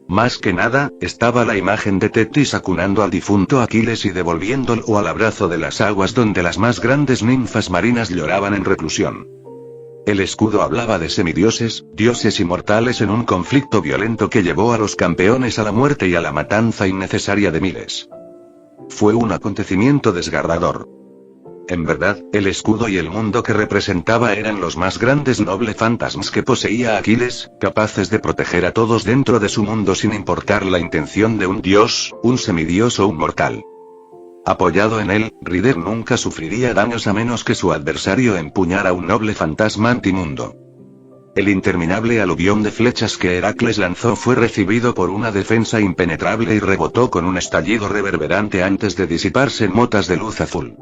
Más que nada, estaba la imagen de Tethys acunando al difunto Aquiles y devolviéndolo al abrazo de las aguas donde las más grandes ninfas marinas lloraban en reclusión. El escudo hablaba de semidioses, dioses inmortales en un conflicto violento que llevó a los campeones a la muerte y a la matanza innecesaria de miles. Fue un acontecimiento desgarrador. En verdad, el escudo y el mundo que representaba eran los más grandes nobles fantasmas que poseía Aquiles, capaces de proteger a todos dentro de su mundo sin importar la intención de un dios, un semidios o un mortal. Apoyado en él, Rider nunca sufriría daños a menos que su adversario empuñara un noble fantasma antimundo. El interminable aluvión de flechas que Heracles lanzó fue recibido por una defensa impenetrable y rebotó con un estallido reverberante antes de disiparse en motas de luz azul.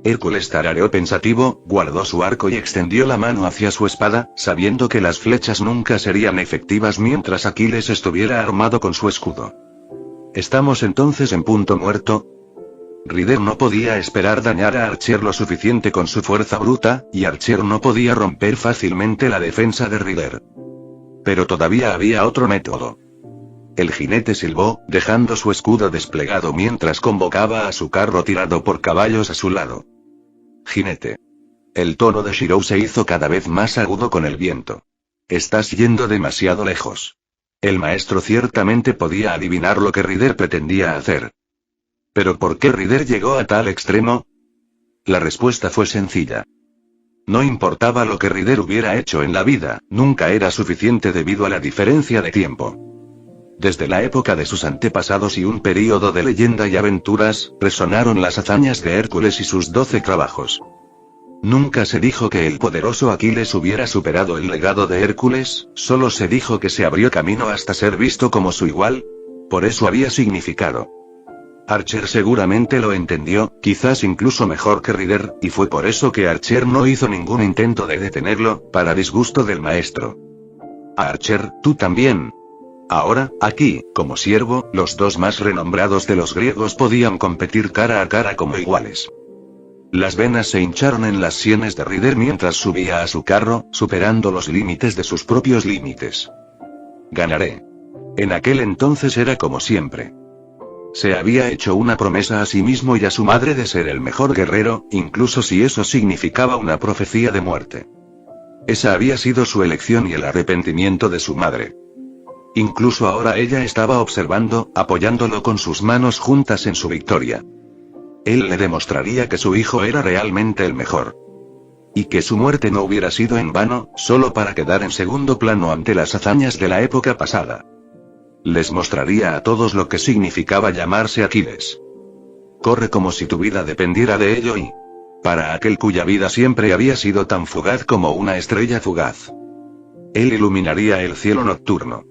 Hércules tarareó pensativo, guardó su arco y extendió la mano hacia su espada, sabiendo que las flechas nunca serían efectivas mientras Aquiles estuviera armado con su escudo. ¿Estamos entonces en punto muerto? Rider no podía esperar dañar a Archer lo suficiente con su fuerza bruta, y Archer no podía romper fácilmente la defensa de Rider. Pero todavía había otro método. El jinete silbó, dejando su escudo desplegado mientras convocaba a su carro tirado por caballos a su lado. Jinete. El tono de Shirou se hizo cada vez más agudo con el viento. Estás yendo demasiado lejos. El maestro ciertamente podía adivinar lo que Rider pretendía hacer. ¿Pero por qué Rider llegó a tal extremo? La respuesta fue sencilla. No importaba lo que Rider hubiera hecho en la vida, nunca era suficiente debido a la diferencia de tiempo. Desde la época de sus antepasados y un período de leyenda y aventuras, resonaron las hazañas de Hércules y sus 12 trabajos. Nunca se dijo que el poderoso Aquiles hubiera superado el legado de Hércules, solo se dijo que se abrió camino hasta ser visto como su igual. Por eso había significado. Archer seguramente lo entendió, quizás incluso mejor que Rider, y fue por eso que Archer no hizo ningún intento de detenerlo, para disgusto del maestro. Archer, tú también. Ahora, aquí, como siervo, los dos más renombrados de los griegos podían competir cara a cara como iguales. Las venas se hincharon en las sienes de Rider mientras subía a su carro, superando los límites de sus propios límites. Ganaré. En aquel entonces era como siempre. Se había hecho una promesa a sí mismo y a su madre de ser el mejor guerrero, incluso si eso significaba una profecía de muerte. Esa había sido su elección y el arrepentimiento de su madre. Incluso ahora ella estaba observando, apoyándolo con sus manos juntas en su victoria. Él le demostraría que su hijo era realmente el mejor. Y que su muerte no hubiera sido en vano, solo para quedar en segundo plano ante las hazañas de la época pasada. Les mostraría a todos lo que significaba llamarse Aquiles. Corre como si tu vida dependiera de ello y... para aquel cuya vida siempre había sido tan fugaz como una estrella fugaz. Él iluminaría el cielo nocturno.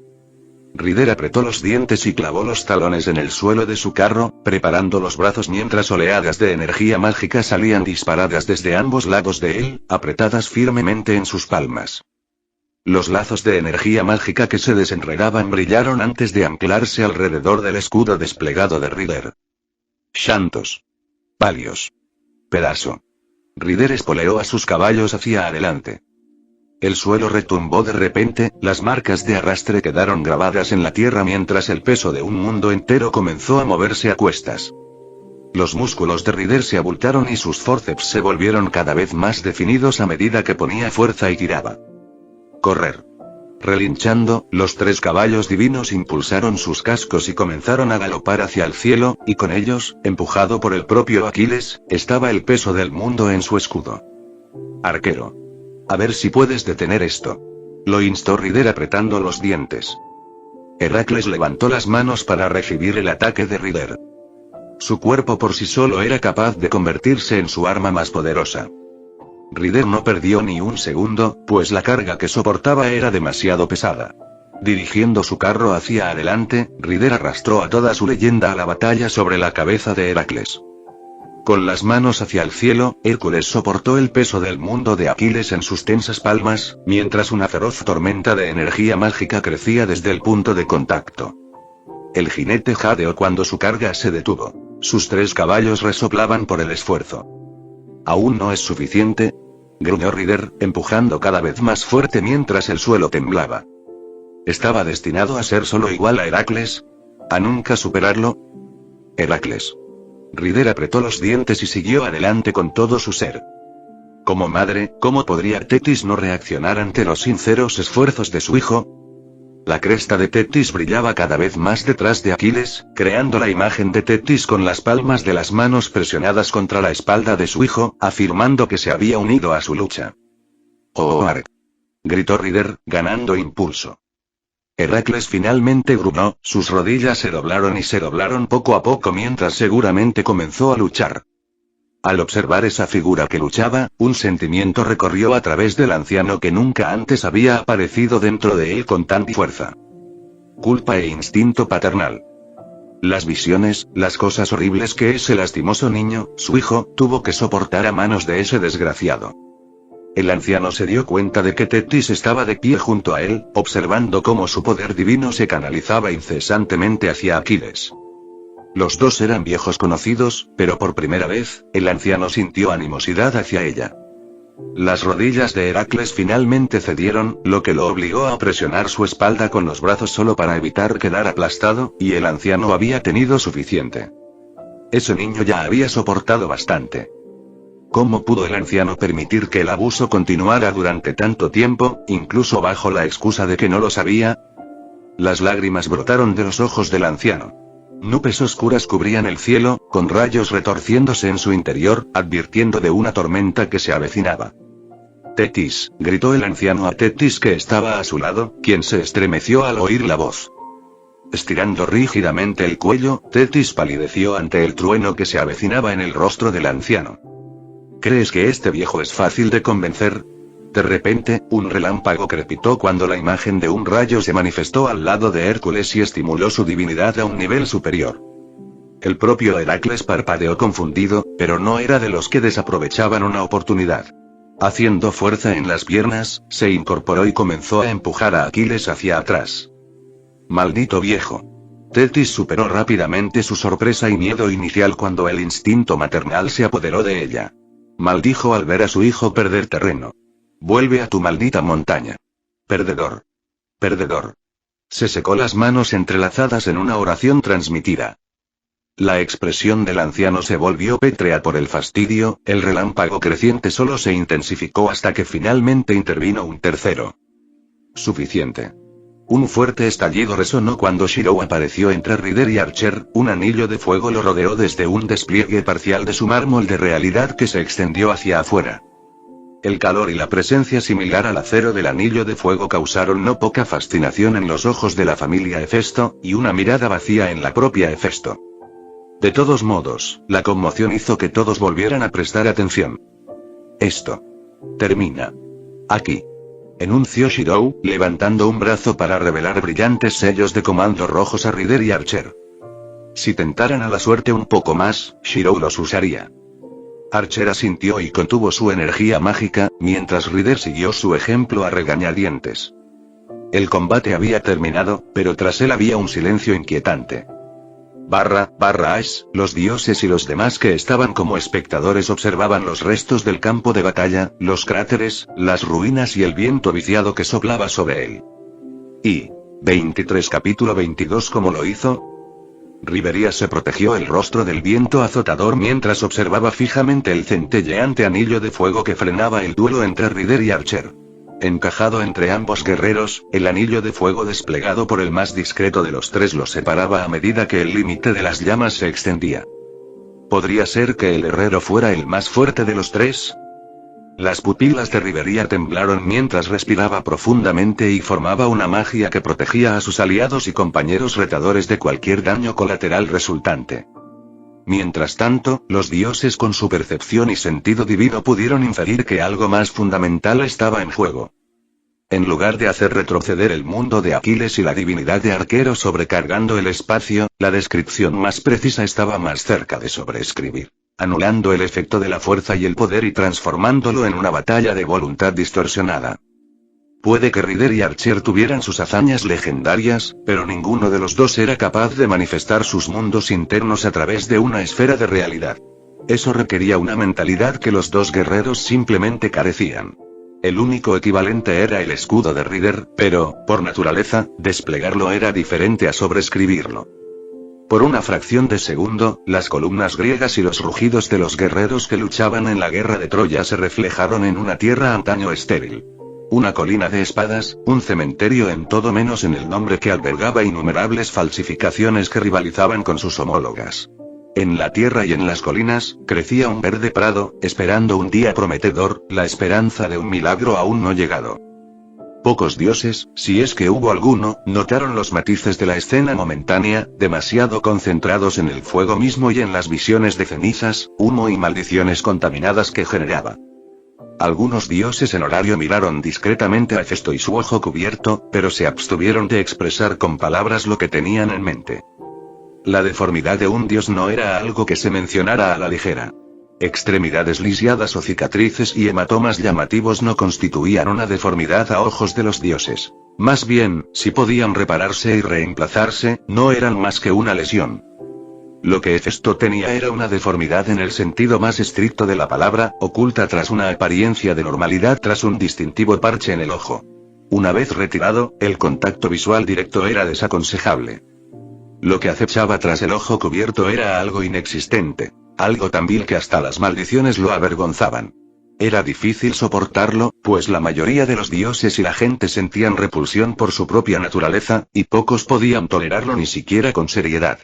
Rider apretó los dientes y clavó los talones en el suelo de su carro, preparando los brazos mientras oleadas de energía mágica salían disparadas desde ambos lados de él, apretadas firmemente en sus palmas. Los lazos de energía mágica que se desenredaban brillaron antes de anclarse alrededor del escudo desplegado de Rider. Shantos. Palios. Pedazo. Rider espoleó a sus caballos hacia adelante. El suelo retumbó de repente, las marcas de arrastre quedaron grabadas en la tierra mientras el peso de un mundo entero comenzó a moverse a cuestas. Los músculos de Rider se abultaron y sus forceps se volvieron cada vez más definidos a medida que ponía fuerza y tiraba. Correr. Relinchando, los 3 caballos divinos impulsaron sus cascos y comenzaron a galopar hacia el cielo, y con ellos, empujado por el propio Aquiles, estaba el peso del mundo en su escudo. Arquero. A ver si puedes detener esto. Lo instó Rider apretando los dientes. Heracles levantó las manos para recibir el ataque de Rider. Su cuerpo por sí solo era capaz de convertirse en su arma más poderosa. Rider no perdió ni un segundo, pues la carga que soportaba era demasiado pesada. Dirigiendo su carro hacia adelante, Rider arrastró a toda su leyenda a la batalla sobre la cabeza de Heracles. Con las manos hacia el cielo, Hércules soportó el peso del mundo de Aquiles en sus tensas palmas, mientras una feroz tormenta de energía mágica crecía desde el punto de contacto. El jinete jadeó cuando su carga se detuvo. Sus 3 caballos resoplaban por el esfuerzo. ¿Aún no es suficiente?, gruñó Rider, empujando cada vez más fuerte mientras el suelo temblaba. ¿Estaba destinado a ser solo igual a Heracles? ¿A nunca superarlo? Heracles. Rider apretó los dientes y siguió adelante con todo su ser. Como madre, ¿cómo podría Tetis no reaccionar ante los sinceros esfuerzos de su hijo? La cresta de Tetis brillaba cada vez más detrás de Aquiles, creando la imagen de Tetis con las palmas de las manos presionadas contra la espalda de su hijo, afirmando que se había unido a su lucha. ¡Oh, Ark! Gritó Rider, ganando impulso. Heracles finalmente gruñó, sus rodillas se doblaron poco a poco mientras seguramente comenzó a luchar. Al observar esa figura que luchaba, un sentimiento recorrió a través del anciano que nunca antes había aparecido dentro de él con tanta fuerza. Culpa e instinto paternal. Las visiones, las cosas horribles que ese lastimoso niño, su hijo, tuvo que soportar a manos de ese desgraciado. El anciano se dio cuenta de que Tetis estaba de pie junto a él, observando cómo su poder divino se canalizaba incesantemente hacia Aquiles. Los dos eran viejos conocidos, pero por primera vez, el anciano sintió animosidad hacia ella. Las rodillas de Heracles finalmente cedieron, lo que lo obligó a presionar su espalda con los brazos solo para evitar quedar aplastado, y el anciano había tenido suficiente. Ese niño ya había soportado bastante. ¿Cómo pudo el anciano permitir que el abuso continuara durante tanto tiempo, incluso bajo la excusa de que no lo sabía? Las lágrimas brotaron de los ojos del anciano. Nubes oscuras cubrían el cielo, con rayos retorciéndose en su interior, advirtiendo de una tormenta que se avecinaba. Tetis, gritó el anciano a Tetis que estaba a su lado, quien se estremeció al oír la voz. Estirando rígidamente el cuello, Tetis palideció ante el trueno que se avecinaba en el rostro del anciano. ¿Crees que este viejo es fácil de convencer? De repente, un relámpago crepitó cuando la imagen de un rayo se manifestó al lado de Hércules y estimuló su divinidad a un nivel superior. El propio Heracles parpadeó confundido, pero no era de los que desaprovechaban una oportunidad. Haciendo fuerza en las piernas, se incorporó y comenzó a empujar a Aquiles hacia atrás. ¡Maldito viejo! Tetis superó rápidamente su sorpresa y miedo inicial cuando el instinto maternal se apoderó de ella. Maldijo al ver a su hijo perder terreno. Vuelve a tu maldita montaña. Perdedor. Perdedor. Se secó las manos entrelazadas en una oración transmitida. La expresión del anciano se volvió pétrea por el fastidio, el relámpago creciente solo se intensificó hasta que finalmente intervino un tercero. Suficiente. Un fuerte estallido resonó cuando Shirou apareció entre Rider y Archer, un anillo de fuego lo rodeó desde un despliegue parcial de su mármol de realidad que se extendió hacia afuera. El calor y la presencia similar al acero del anillo de fuego causaron no poca fascinación en los ojos de la familia Hefesto, y una mirada vacía en la propia Hefesto. De todos modos, la conmoción hizo que todos volvieran a prestar atención. Esto termina aquí, enunció Shirou, levantando un brazo para revelar brillantes sellos de comando rojos a Rider y Archer. Si tentaran a la suerte un poco más, Shirou los usaría. Archer asintió y contuvo su energía mágica, mientras Rider siguió su ejemplo a regañadientes. El combate había terminado, pero tras él había un silencio inquietante. Los dioses y los demás que estaban como espectadores observaban los restos del campo de batalla, los cráteres, las ruinas y el viento viciado que soplaba sobre él. Y 23 capítulo 22 ¿Cómo lo hizo? Rivería se protegió el rostro del viento azotador mientras observaba fijamente el centelleante anillo de fuego que frenaba el duelo entre Ryder y Archer. Encajado entre ambos guerreros, el anillo de fuego desplegado por el más discreto de los tres los separaba a medida que el límite de las llamas se extendía. ¿Podría ser que el herrero fuera el más fuerte de los tres? Las pupilas de Rivería temblaron mientras respiraba profundamente y formaba una magia que protegía a sus aliados y compañeros retadores de cualquier daño colateral resultante. Mientras tanto, los dioses con su percepción y sentido divino pudieron inferir que algo más fundamental estaba en juego. En lugar de hacer retroceder el mundo de Aquiles y la divinidad de Arquero sobrecargando el espacio, la descripción más precisa estaba más cerca de sobreescribir, anulando el efecto de la fuerza y el poder y transformándolo en una batalla de voluntad distorsionada. Puede que Ryder y Archer tuvieran sus hazañas legendarias, pero ninguno de los dos era capaz de manifestar sus mundos internos a través de una esfera de realidad. Eso requería una mentalidad que los dos guerreros simplemente carecían. El único equivalente era el escudo de Ryder, pero, por naturaleza, desplegarlo era diferente a sobreescribirlo. Por una fracción de segundo, las columnas griegas y los rugidos de los guerreros que luchaban en la guerra de Troya se reflejaron en una tierra antaño estéril. Una colina de espadas, un cementerio en todo menos en el nombre que albergaba innumerables falsificaciones que rivalizaban con sus homólogas. En la tierra y en las colinas, crecía un verde prado, esperando un día prometedor, la esperanza de un milagro aún no llegado. Pocos dioses, si es que hubo alguno, notaron los matices de la escena momentánea, demasiado concentrados en el fuego mismo y en las visiones de cenizas, humo y maldiciones contaminadas que generaba. Algunos dioses en horario miraron discretamente a Hefesto y su ojo cubierto, pero se abstuvieron de expresar con palabras lo que tenían en mente. La deformidad de un dios no era algo que se mencionara a la ligera. Extremidades lisiadas o cicatrices y hematomas llamativos no constituían una deformidad a ojos de los dioses. Más bien, si podían repararse y reemplazarse, no eran más que una lesión. Lo que Hefesto tenía era una deformidad en el sentido más estricto de la palabra, oculta tras una apariencia de normalidad tras un distintivo parche en el ojo. Una vez retirado, el contacto visual directo era desaconsejable. Lo que acechaba tras el ojo cubierto era algo inexistente, algo tan vil que hasta las maldiciones lo avergonzaban. Era difícil soportarlo, pues la mayoría de los dioses y la gente sentían repulsión por su propia naturaleza, y pocos podían tolerarlo ni siquiera con seriedad.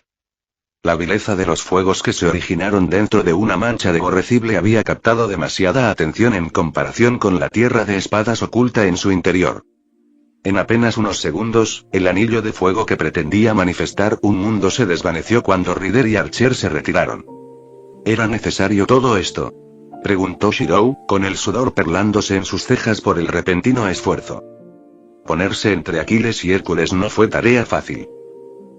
La vileza de los fuegos que se originaron dentro de una mancha de aborrecible había captado demasiada atención en comparación con la tierra de espadas oculta en su interior. En apenas unos segundos, el anillo de fuego que pretendía manifestar un mundo se desvaneció cuando Ryder y Archer se retiraron. ¿Era necesario todo esto?, preguntó Shirou, con el sudor perlándose en sus cejas por el repentino esfuerzo. Ponerse entre Aquiles y Hércules no fue tarea fácil.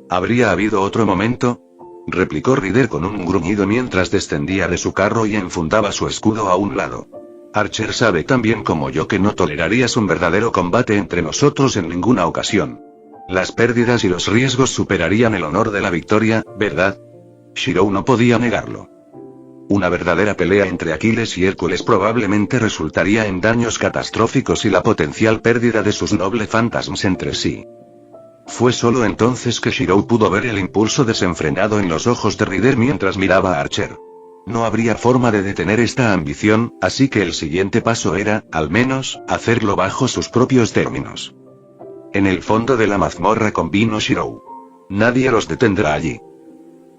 ¿Habría habido otro momento?, replicó Ryder con un gruñido mientras descendía de su carro y enfundaba su escudo a un lado. Archer sabe tan bien como yo que no tolerarías un verdadero combate entre nosotros en ninguna ocasión. Las pérdidas y los riesgos superarían el honor de la victoria, ¿verdad? Shirou no podía negarlo. Una verdadera pelea entre Aquiles y Hércules probablemente resultaría en daños catastróficos y la potencial pérdida de sus nobles fantasmas entre sí. Fue solo entonces que Shirou pudo ver el impulso desenfrenado en los ojos de Ryder mientras miraba a Archer. No habría forma de detener esta ambición, así que el siguiente paso era, al menos, hacerlo bajo sus propios términos. En el fondo de la mazmorra convino Shirou. Nadie los detendrá allí.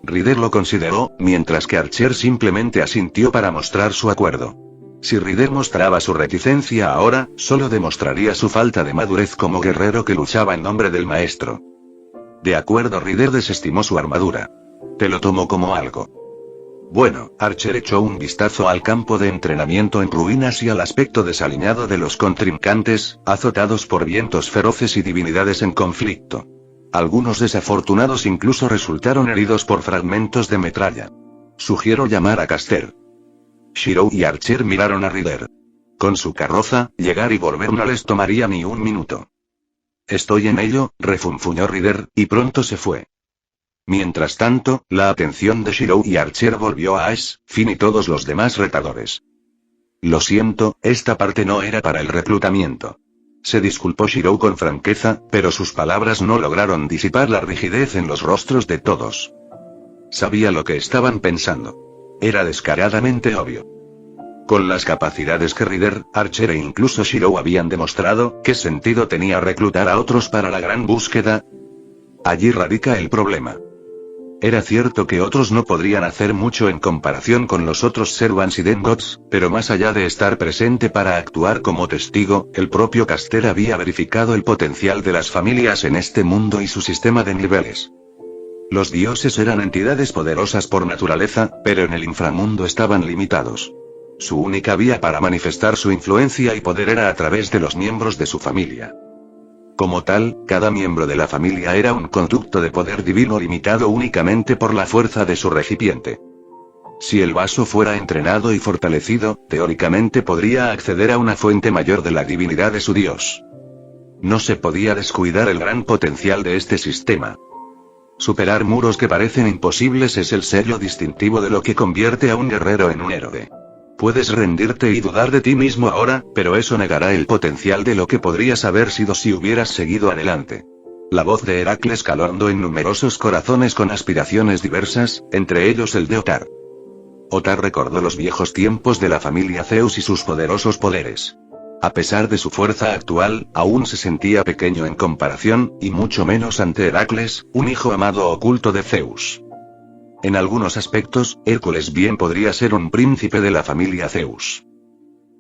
Ryder lo consideró, mientras que Archer simplemente asintió para mostrar su acuerdo. Si Ryder mostraba su reticencia ahora, solo demostraría su falta de madurez como guerrero que luchaba en nombre del maestro. De acuerdo, Ryder desestimó su armadura. Te lo tomo como algo. Bueno, Archer echó un vistazo al campo de entrenamiento en ruinas y al aspecto desaliñado de los contrincantes, azotados por vientos feroces y divinidades en conflicto. Algunos desafortunados incluso resultaron heridos por fragmentos de metralla. Sugiero llamar a Caster. Shirou y Archer miraron a Ryder. Con su carroza, llegar y volver no les tomaría ni un minuto. Estoy en ello, refunfuñó Ryder, y pronto se fue. Mientras tanto, la atención de Shirou y Archer volvió a Ash, Finn y todos los demás retadores. Lo siento, esta parte no era para el reclutamiento. Se disculpó Shirou con franqueza, pero sus palabras no lograron disipar la rigidez en los rostros de todos. Sabía lo que estaban pensando. Era descaradamente obvio. Con las capacidades que Ryder, Archer e incluso Shiro habían demostrado, ¿qué sentido tenía reclutar a otros para la gran búsqueda? Allí radica el problema. Era cierto que otros no podrían hacer mucho en comparación con los otros Servants y Demgods, pero más allá de estar presente para actuar como testigo, el propio Caster había verificado el potencial de las familias en este mundo y su sistema de niveles. Los dioses eran entidades poderosas por naturaleza, pero en el inframundo estaban limitados. Su única vía para manifestar su influencia y poder era a través de los miembros de su familia. Como tal, cada miembro de la familia era un conducto de poder divino limitado únicamente por la fuerza de su recipiente. Si el vaso fuera entrenado y fortalecido, teóricamente podría acceder a una fuente mayor de la divinidad de su dios. No se podía descuidar el gran potencial de este sistema. Superar muros que parecen imposibles es el sello distintivo de lo que convierte a un guerrero en un héroe. Puedes rendirte y dudar de ti mismo ahora, pero eso negará el potencial de lo que podrías haber sido si hubieras seguido adelante. La voz de Heracles caló hondo en numerosos corazones con aspiraciones diversas, entre ellos el de Otar. Otar recordó los viejos tiempos de la familia Zeus y sus poderosos poderes. A pesar de su fuerza actual, aún se sentía pequeño en comparación, y mucho menos ante Heracles, un hijo amado oculto de Zeus. En algunos aspectos, Hércules bien podría ser un príncipe de la familia Zeus.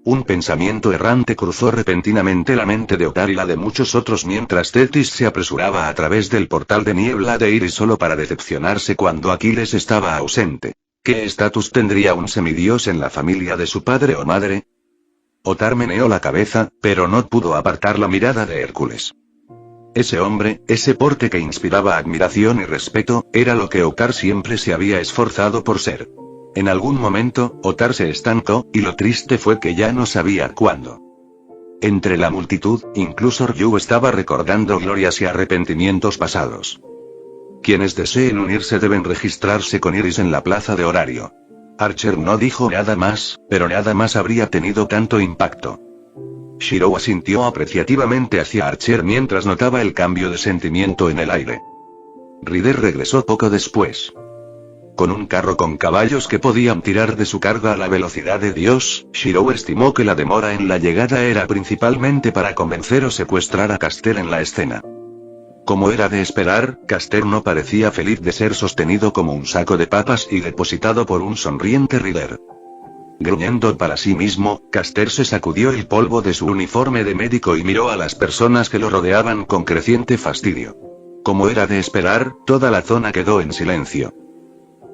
Un pensamiento errante cruzó repentinamente la mente de Otar y la de muchos otros mientras Tetis se apresuraba a través del portal de niebla de Iris solo para decepcionarse cuando Aquiles estaba ausente. ¿Qué estatus tendría un semidios en la familia de su padre o madre? Otar meneó la cabeza, pero no pudo apartar la mirada de Hércules. Ese hombre, ese porte que inspiraba admiración y respeto, era lo que Otar siempre se había esforzado por ser. En algún momento, Otar se estancó, y lo triste fue que ya no sabía cuándo. Entre la multitud, incluso Ryu estaba recordando glorias y arrepentimientos pasados. Quienes deseen unirse deben registrarse con Iris en la plaza de horario. Archer no dijo nada más, pero nada más habría tenido tanto impacto. Shiro asintió apreciativamente hacia Archer mientras notaba el cambio de sentimiento en el aire. Ryder regresó poco después. Con un carro con caballos que podían tirar de su carga a la velocidad de Dios, Shiro estimó que la demora en la llegada era principalmente para convencer o secuestrar a Caster en la escena. Como era de esperar, Caster no parecía feliz de ser sostenido como un saco de papas y depositado por un sonriente Ryder. Gruñendo para sí mismo, Caster se sacudió el polvo de su uniforme de médico y miró a las personas que lo rodeaban con creciente fastidio. Como era de esperar, toda la zona quedó en silencio.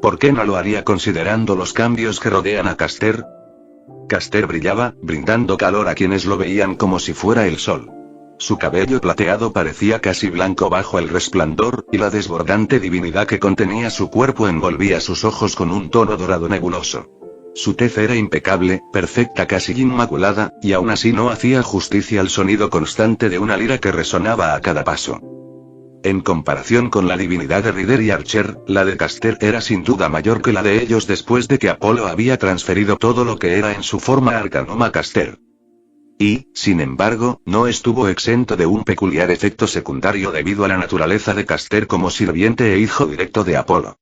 ¿Por qué no lo haría considerando los cambios que rodean a Caster? Caster brillaba, brindando calor a quienes lo veían como si fuera el sol. Su cabello plateado parecía casi blanco bajo el resplandor, y la desbordante divinidad que contenía su cuerpo envolvía sus ojos con un tono dorado nebuloso. Su tez era impecable, perfecta, casi inmaculada, y aún así no hacía justicia al sonido constante de una lira que resonaba a cada paso. En comparación con la divinidad de Ryder y Archer, la de Caster era sin duda mayor que la de ellos después de que Apolo había transferido todo lo que era en su forma arcanum a Caster. Y, sin embargo, no estuvo exento de un peculiar efecto secundario debido a la naturaleza de Caster como sirviente e hijo directo de Apolo.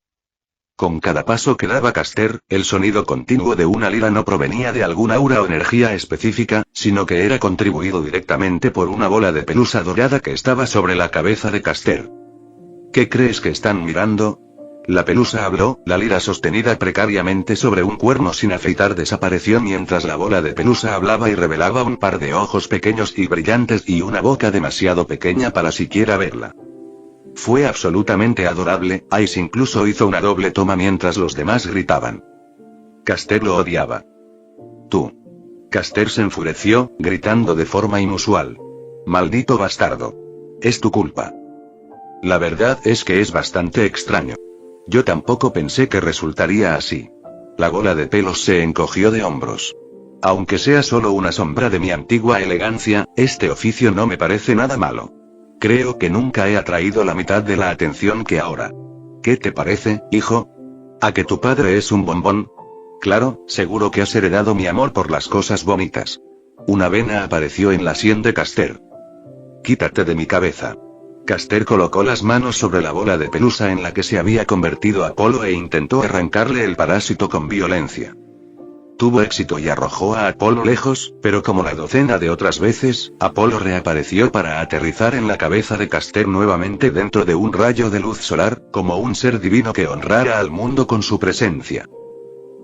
Con cada paso que daba Caster, el sonido continuo de una lira no provenía de alguna aura o energía específica, sino que era contribuido directamente por una bola de pelusa dorada que estaba sobre la cabeza de Caster. ¿Qué crees que están mirando? La pelusa habló, la lira sostenida precariamente sobre un cuerno sin afeitar desapareció mientras la bola de pelusa hablaba y revelaba un par de ojos pequeños y brillantes y una boca demasiado pequeña para siquiera verla. Fue absolutamente adorable, Ice incluso hizo una doble toma mientras los demás gritaban. Caster lo odiaba. Tú. Caster se enfureció, gritando de forma inusual. Maldito bastardo. Es tu culpa. La verdad es que es bastante extraño. Yo tampoco pensé que resultaría así. La bola de pelos se encogió de hombros. Aunque sea solo una sombra de mi antigua elegancia, este oficio no me parece nada malo. Creo que nunca he atraído la mitad de la atención que ahora. ¿Qué te parece, hijo? ¿A que tu padre es un bombón? Claro, seguro que has heredado mi amor por las cosas bonitas. Una vena apareció en la sien de Caster. Quítate de mi cabeza. Caster colocó las manos sobre la bola de pelusa en la que se había convertido Apolo e intentó arrancarle el parásito con violencia. Tuvo éxito y arrojó a Apolo lejos, pero como la docena de otras veces, Apolo reapareció para aterrizar en la cabeza de Caster nuevamente dentro de un rayo de luz solar, como un ser divino que honrara al mundo con su presencia.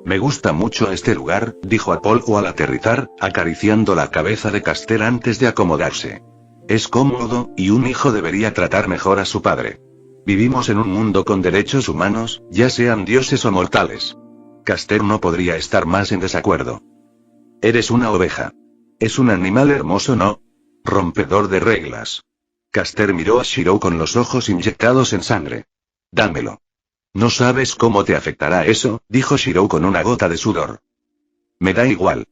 Me gusta mucho este lugar, dijo Apolo al aterrizar, acariciando la cabeza de Caster antes de acomodarse. Es cómodo, y un hijo debería tratar mejor a su padre. Vivimos en un mundo con derechos humanos, ya sean dioses o mortales. Caster no podría estar más en desacuerdo. Eres una oveja. Es un animal hermoso, ¿no? Rompedor de reglas. Caster miró a Shirou con los ojos inyectados en sangre. Dámelo. No sabes cómo te afectará eso, dijo Shirou con una gota de sudor. Me da igual.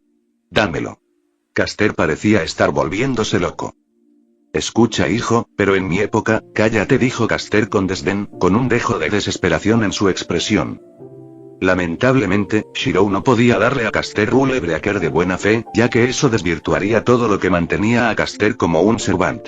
Dámelo. Caster parecía estar volviéndose loco. Escucha, hijo, pero en mi época, cállate, dijo Caster con desdén, con un dejo de desesperación en su expresión. Lamentablemente, Shirou no podía darle a Caster un breaker de buena fe, ya que eso desvirtuaría todo lo que mantenía a Caster como un servant.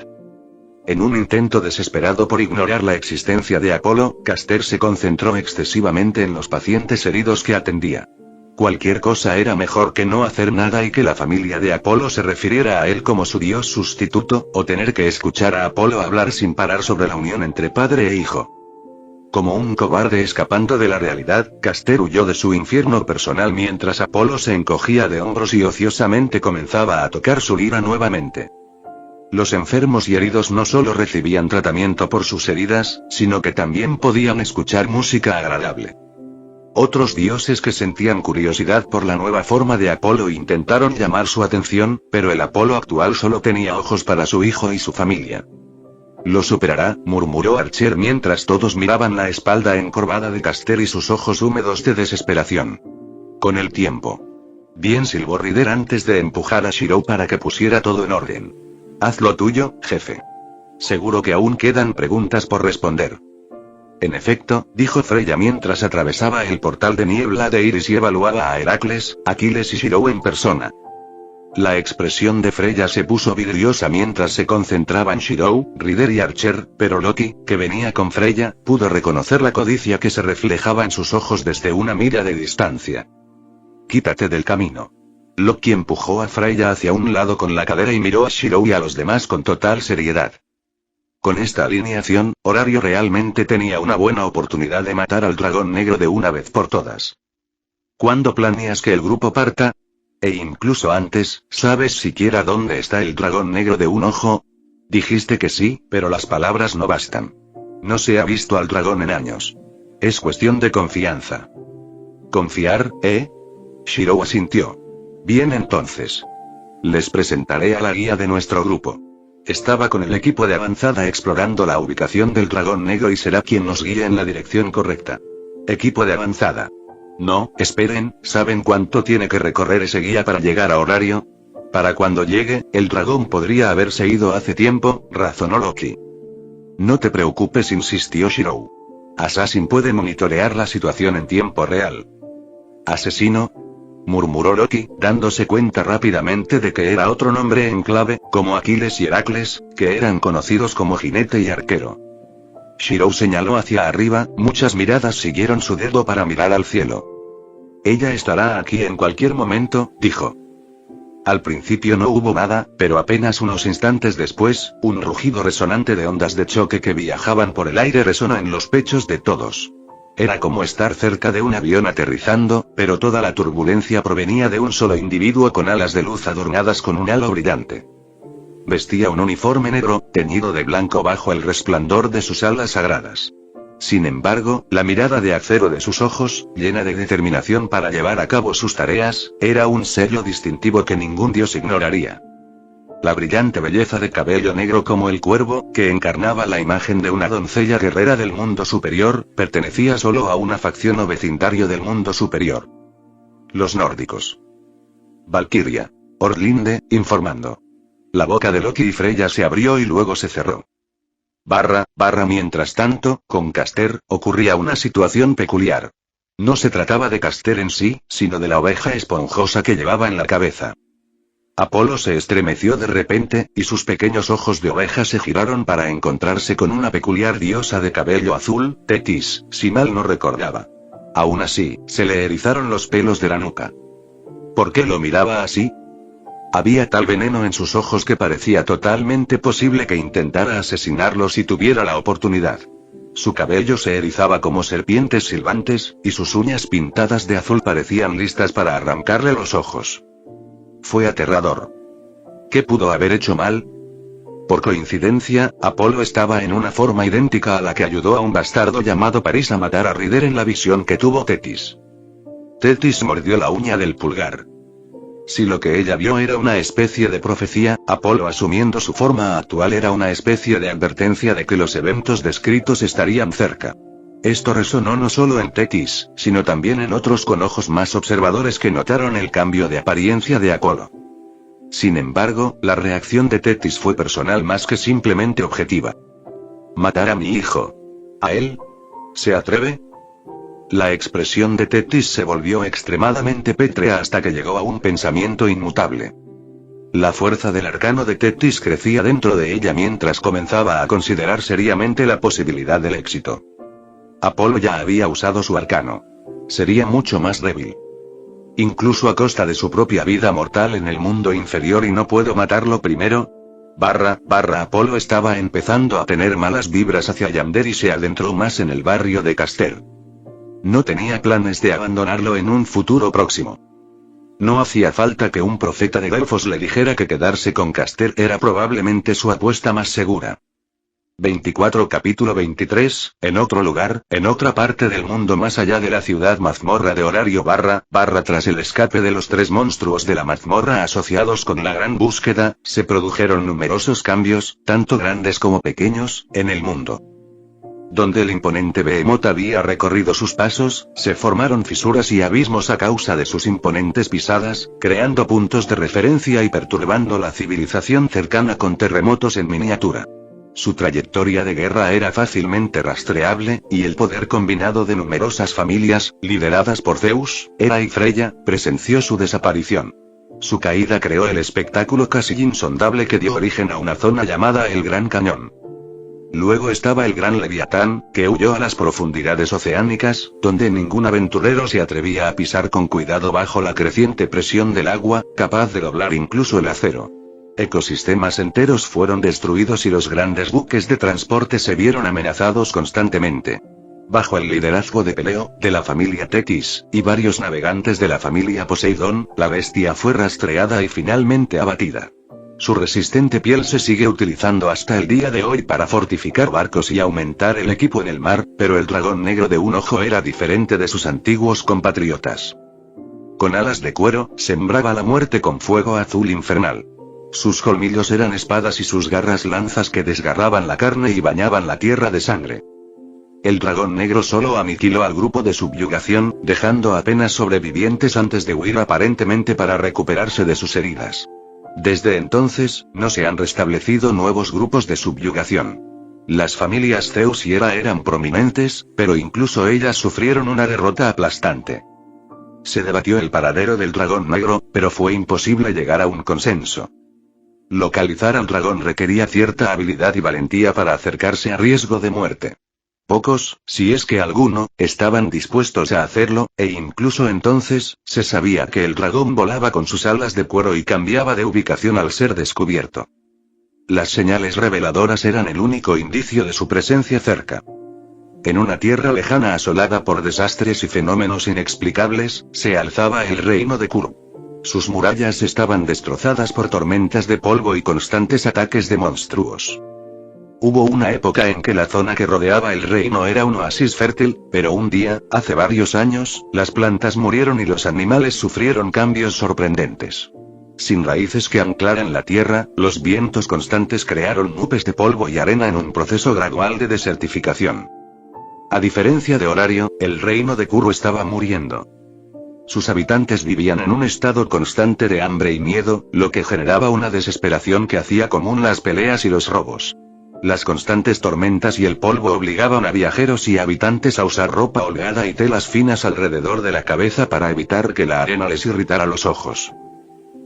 En un intento desesperado por ignorar la existencia de Apolo, Caster se concentró excesivamente en los pacientes heridos que atendía. Cualquier cosa era mejor que no hacer nada y que la familia de Apolo se refiriera a él como su dios sustituto, o tener que escuchar a Apolo hablar sin parar sobre la unión entre padre e hijo. Como un cobarde escapando de la realidad, Caster huyó de su infierno personal mientras Apolo se encogía de hombros y ociosamente comenzaba a tocar su lira nuevamente. Los enfermos y heridos no solo recibían tratamiento por sus heridas, sino que también podían escuchar música agradable. Otros dioses que sentían curiosidad por la nueva forma de Apolo intentaron llamar su atención, pero el Apolo actual solo tenía ojos para su hijo y su familia. Lo superará, murmuró Archer mientras todos miraban la espalda encorvada de Caster y sus ojos húmedos de desesperación. Con el tiempo. Bien, silbó Ryder antes de empujar a Shirou para que pusiera todo en orden. Haz lo tuyo, jefe. Seguro que aún quedan preguntas por responder. En efecto, dijo Freya mientras atravesaba el portal de niebla de Iris y evaluaba a Heracles, Aquiles y Shirou en persona. La expresión de Freya se puso vidriosa mientras se concentraba en Shirou, Ryder y Archer, pero Loki, que venía con Freya, pudo reconocer la codicia que se reflejaba en sus ojos desde una milla de distancia. Quítate del camino. Loki empujó a Freya hacia un lado con la cadera y miró a Shirou y a los demás con total seriedad. Con esta alineación, Horario realmente tenía una buena oportunidad de matar al dragón negro de una vez por todas. ¿Cuándo planeas que el grupo parta? E incluso antes, ¿sabes siquiera dónde está el dragón negro de un ojo? Dijiste que sí, pero las palabras no bastan. No se ha visto al dragón en años. Es cuestión de confianza. ¿Confiar, eh? Shirou asintió. Bien, entonces. Les presentaré a la guía de nuestro grupo. Estaba con el equipo de avanzada explorando la ubicación del dragón negro y será quien nos guíe en la dirección correcta. Equipo de avanzada. No, esperen, ¿saben cuánto tiene que recorrer ese guía para llegar a Horario? Para cuando llegue, el dragón podría haberse ido hace tiempo, razonó Loki. No te preocupes, insistió Shirou. Assassin puede monitorear la situación en tiempo real. ¿Asesino? Murmuró Loki, dándose cuenta rápidamente de que era otro nombre en clave, como Aquiles y Heracles, que eran conocidos como jinete y arquero. Shirou señaló hacia arriba, muchas miradas siguieron su dedo para mirar al cielo. Ella estará aquí en cualquier momento, dijo. Al principio no hubo nada, pero apenas unos instantes después, un rugido resonante de ondas de choque que viajaban por el aire resonó en los pechos de todos. Era como estar cerca de un avión aterrizando, pero toda la turbulencia provenía de un solo individuo con alas de luz adornadas con un halo brillante. Vestía un uniforme negro, teñido de blanco bajo el resplandor de sus alas sagradas. Sin embargo, la mirada de acero de sus ojos, llena de determinación para llevar a cabo sus tareas, era un sello distintivo que ningún dios ignoraría. La brillante belleza de cabello negro como el cuervo, que encarnaba la imagen de una doncella guerrera del mundo superior, pertenecía solo a una facción o vecindario del mundo superior. Los nórdicos. Valkyria. Orlinde, informando. La boca de Loki y Freya se abrió y luego se cerró. Mientras tanto, con Caster, ocurría una situación peculiar. No se trataba de Caster en sí, sino de la oveja esponjosa que llevaba en la cabeza. Apolo se estremeció de repente, y sus pequeños ojos de oveja se giraron para encontrarse con una peculiar diosa de cabello azul, Tetis, si mal no recordaba. Aún así, se le erizaron los pelos de la nuca. ¿Por qué lo miraba así? Había tal veneno en sus ojos que parecía totalmente posible que intentara asesinarlo si tuviera la oportunidad. Su cabello se erizaba como serpientes silbantes, y sus uñas pintadas de azul parecían listas para arrancarle los ojos. Fue aterrador. ¿Qué pudo haber hecho mal? Por coincidencia, Apolo estaba en una forma idéntica a la que ayudó a un bastardo llamado París a matar a Rider en la visión que tuvo Tetis. Tetis mordió la uña del pulgar. Si lo que ella vio era una especie de profecía, Apolo asumiendo su forma actual era una especie de advertencia de que los eventos descritos estarían cerca. Esto resonó no solo en Tetis, sino también en otros con ojos más observadores que notaron el cambio de apariencia de Apolo. Sin embargo, la reacción de Tetis fue personal más que simplemente objetiva. ¿Matar a mi hijo? ¿A él? ¿Se atreve? La expresión de Tetis se volvió extremadamente pétrea hasta que llegó a un pensamiento inmutable. La fuerza del arcano de Tetis crecía dentro de ella mientras comenzaba a considerar seriamente la posibilidad del éxito. Apolo ya había usado su arcano. Sería mucho más débil. Incluso a costa de su propia vida mortal en el mundo inferior y no puedo matarlo primero. Apolo estaba empezando a tener malas vibras hacia Yamder y se adentró más en el barrio de Castel. No tenía planes de abandonarlo en un futuro próximo. No hacía falta que un profeta de Delfos le dijera que quedarse con Castel era probablemente su apuesta más segura. 24 Capítulo 23, en otro lugar, en otra parte del mundo más allá de la ciudad mazmorra de horario tras el escape de los 3 monstruos de la mazmorra asociados con la gran búsqueda, se produjeron numerosos cambios, tanto grandes como pequeños, en el mundo. Donde el imponente Behemoth había recorrido sus pasos, se formaron fisuras y abismos a causa de sus imponentes pisadas, creando puntos de referencia y perturbando la civilización cercana con terremotos en miniatura. Su trayectoria de guerra era fácilmente rastreable, y el poder combinado de numerosas familias, lideradas por Zeus, Hera y Freya, presenció su desaparición. Su caída creó el espectáculo casi insondable que dio origen a una zona llamada el Gran Cañón. Luego estaba el Gran Leviatán, que huyó a las profundidades oceánicas, donde ningún aventurero se atrevía a pisar con cuidado bajo la creciente presión del agua, capaz de doblar incluso el acero. Ecosistemas enteros fueron destruidos y los grandes buques de transporte se vieron amenazados constantemente. Bajo el liderazgo de Peleo, de la familia Tetis, y varios navegantes de la familia Poseidón, la bestia fue rastreada y finalmente abatida. Su resistente piel se sigue utilizando hasta el día de hoy para fortificar barcos y aumentar el equipo en el mar, pero el dragón negro de un ojo era diferente de sus antiguos compatriotas. Con alas de cuero, sembraba la muerte con fuego azul infernal. Sus colmillos eran espadas y sus garras lanzas que desgarraban la carne y bañaban la tierra de sangre. El dragón negro solo aniquiló al grupo de subyugación, dejando apenas sobrevivientes antes de huir aparentemente para recuperarse de sus heridas. Desde entonces, no se han restablecido nuevos grupos de subyugación. Las familias Zeus y Hera eran prominentes, pero incluso ellas sufrieron una derrota aplastante. Se debatió el paradero del dragón negro, pero fue imposible llegar a un consenso. Localizar al dragón requería cierta habilidad y valentía para acercarse a riesgo de muerte. Pocos, si es que alguno, estaban dispuestos a hacerlo, e incluso entonces, se sabía que el dragón volaba con sus alas de cuero y cambiaba de ubicación al ser descubierto. Las señales reveladoras eran el único indicio de su presencia cerca. En una tierra lejana asolada por desastres y fenómenos inexplicables, se alzaba el reino de Kuru. Sus murallas estaban destrozadas por tormentas de polvo y constantes ataques de monstruos. Hubo una época en que la zona que rodeaba el reino era un oasis fértil, pero un día, hace varios años, las plantas murieron y los animales sufrieron cambios sorprendentes. Sin raíces que anclaran la tierra, los vientos constantes crearon nubes de polvo y arena en un proceso gradual de desertificación. A diferencia de Horario, el reino de Kuru estaba muriendo. Sus habitantes vivían en un estado constante de hambre y miedo, lo que generaba una desesperación que hacía común las peleas y los robos. Las constantes tormentas y el polvo obligaban a viajeros y habitantes a usar ropa holgada y telas finas alrededor de la cabeza para evitar que la arena les irritara los ojos.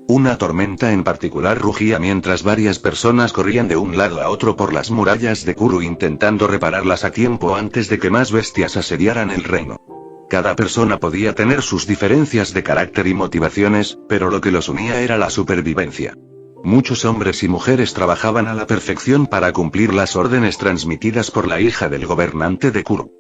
Una tormenta en particular rugía mientras varias personas corrían de un lado a otro por las murallas de Kuru intentando repararlas a tiempo antes de que más bestias asediaran el reino. Cada persona podía tener sus diferencias de carácter y motivaciones, pero lo que los unía era la supervivencia. Muchos hombres y mujeres trabajaban a la perfección para cumplir las órdenes transmitidas por la hija del gobernante de Kuru.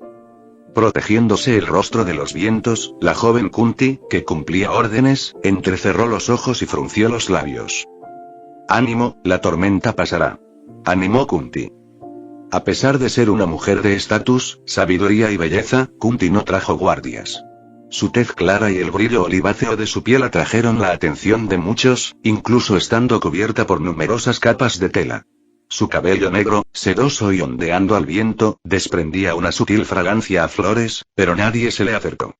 Protegiéndose el rostro de los vientos, la joven Kunti, que cumplía órdenes, entrecerró los ojos y frunció los labios. «Ánimo, la tormenta pasará», animó Kunti. A pesar de ser una mujer de estatus, sabiduría y belleza, Kunti no trajo guardias. Su tez clara y el brillo oliváceo de su piel atrajeron la atención de muchos, incluso estando cubierta por numerosas capas de tela. Su cabello negro, sedoso y ondeando al viento, desprendía una sutil fragancia a flores, pero nadie se le acercó.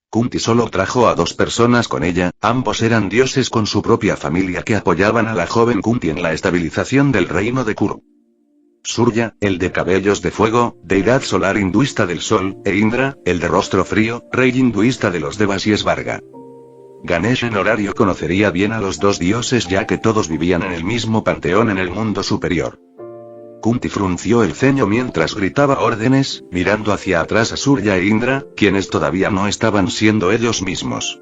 Kunti solo trajo a 2 personas con ella, ambos eran dioses con su propia familia que apoyaban a la joven Kunti en la estabilización del reino de Kuru. Surya, el de cabellos de fuego, deidad solar hinduista del sol, e Indra, el de rostro frío, rey hinduista de los Devas y Svarga. Ganesh en horario conocería bien a los 2 dioses ya que todos vivían en el mismo panteón en el mundo superior. Kunti frunció el ceño mientras gritaba órdenes, mirando hacia atrás a Surya e Indra, quienes todavía no estaban siendo ellos mismos.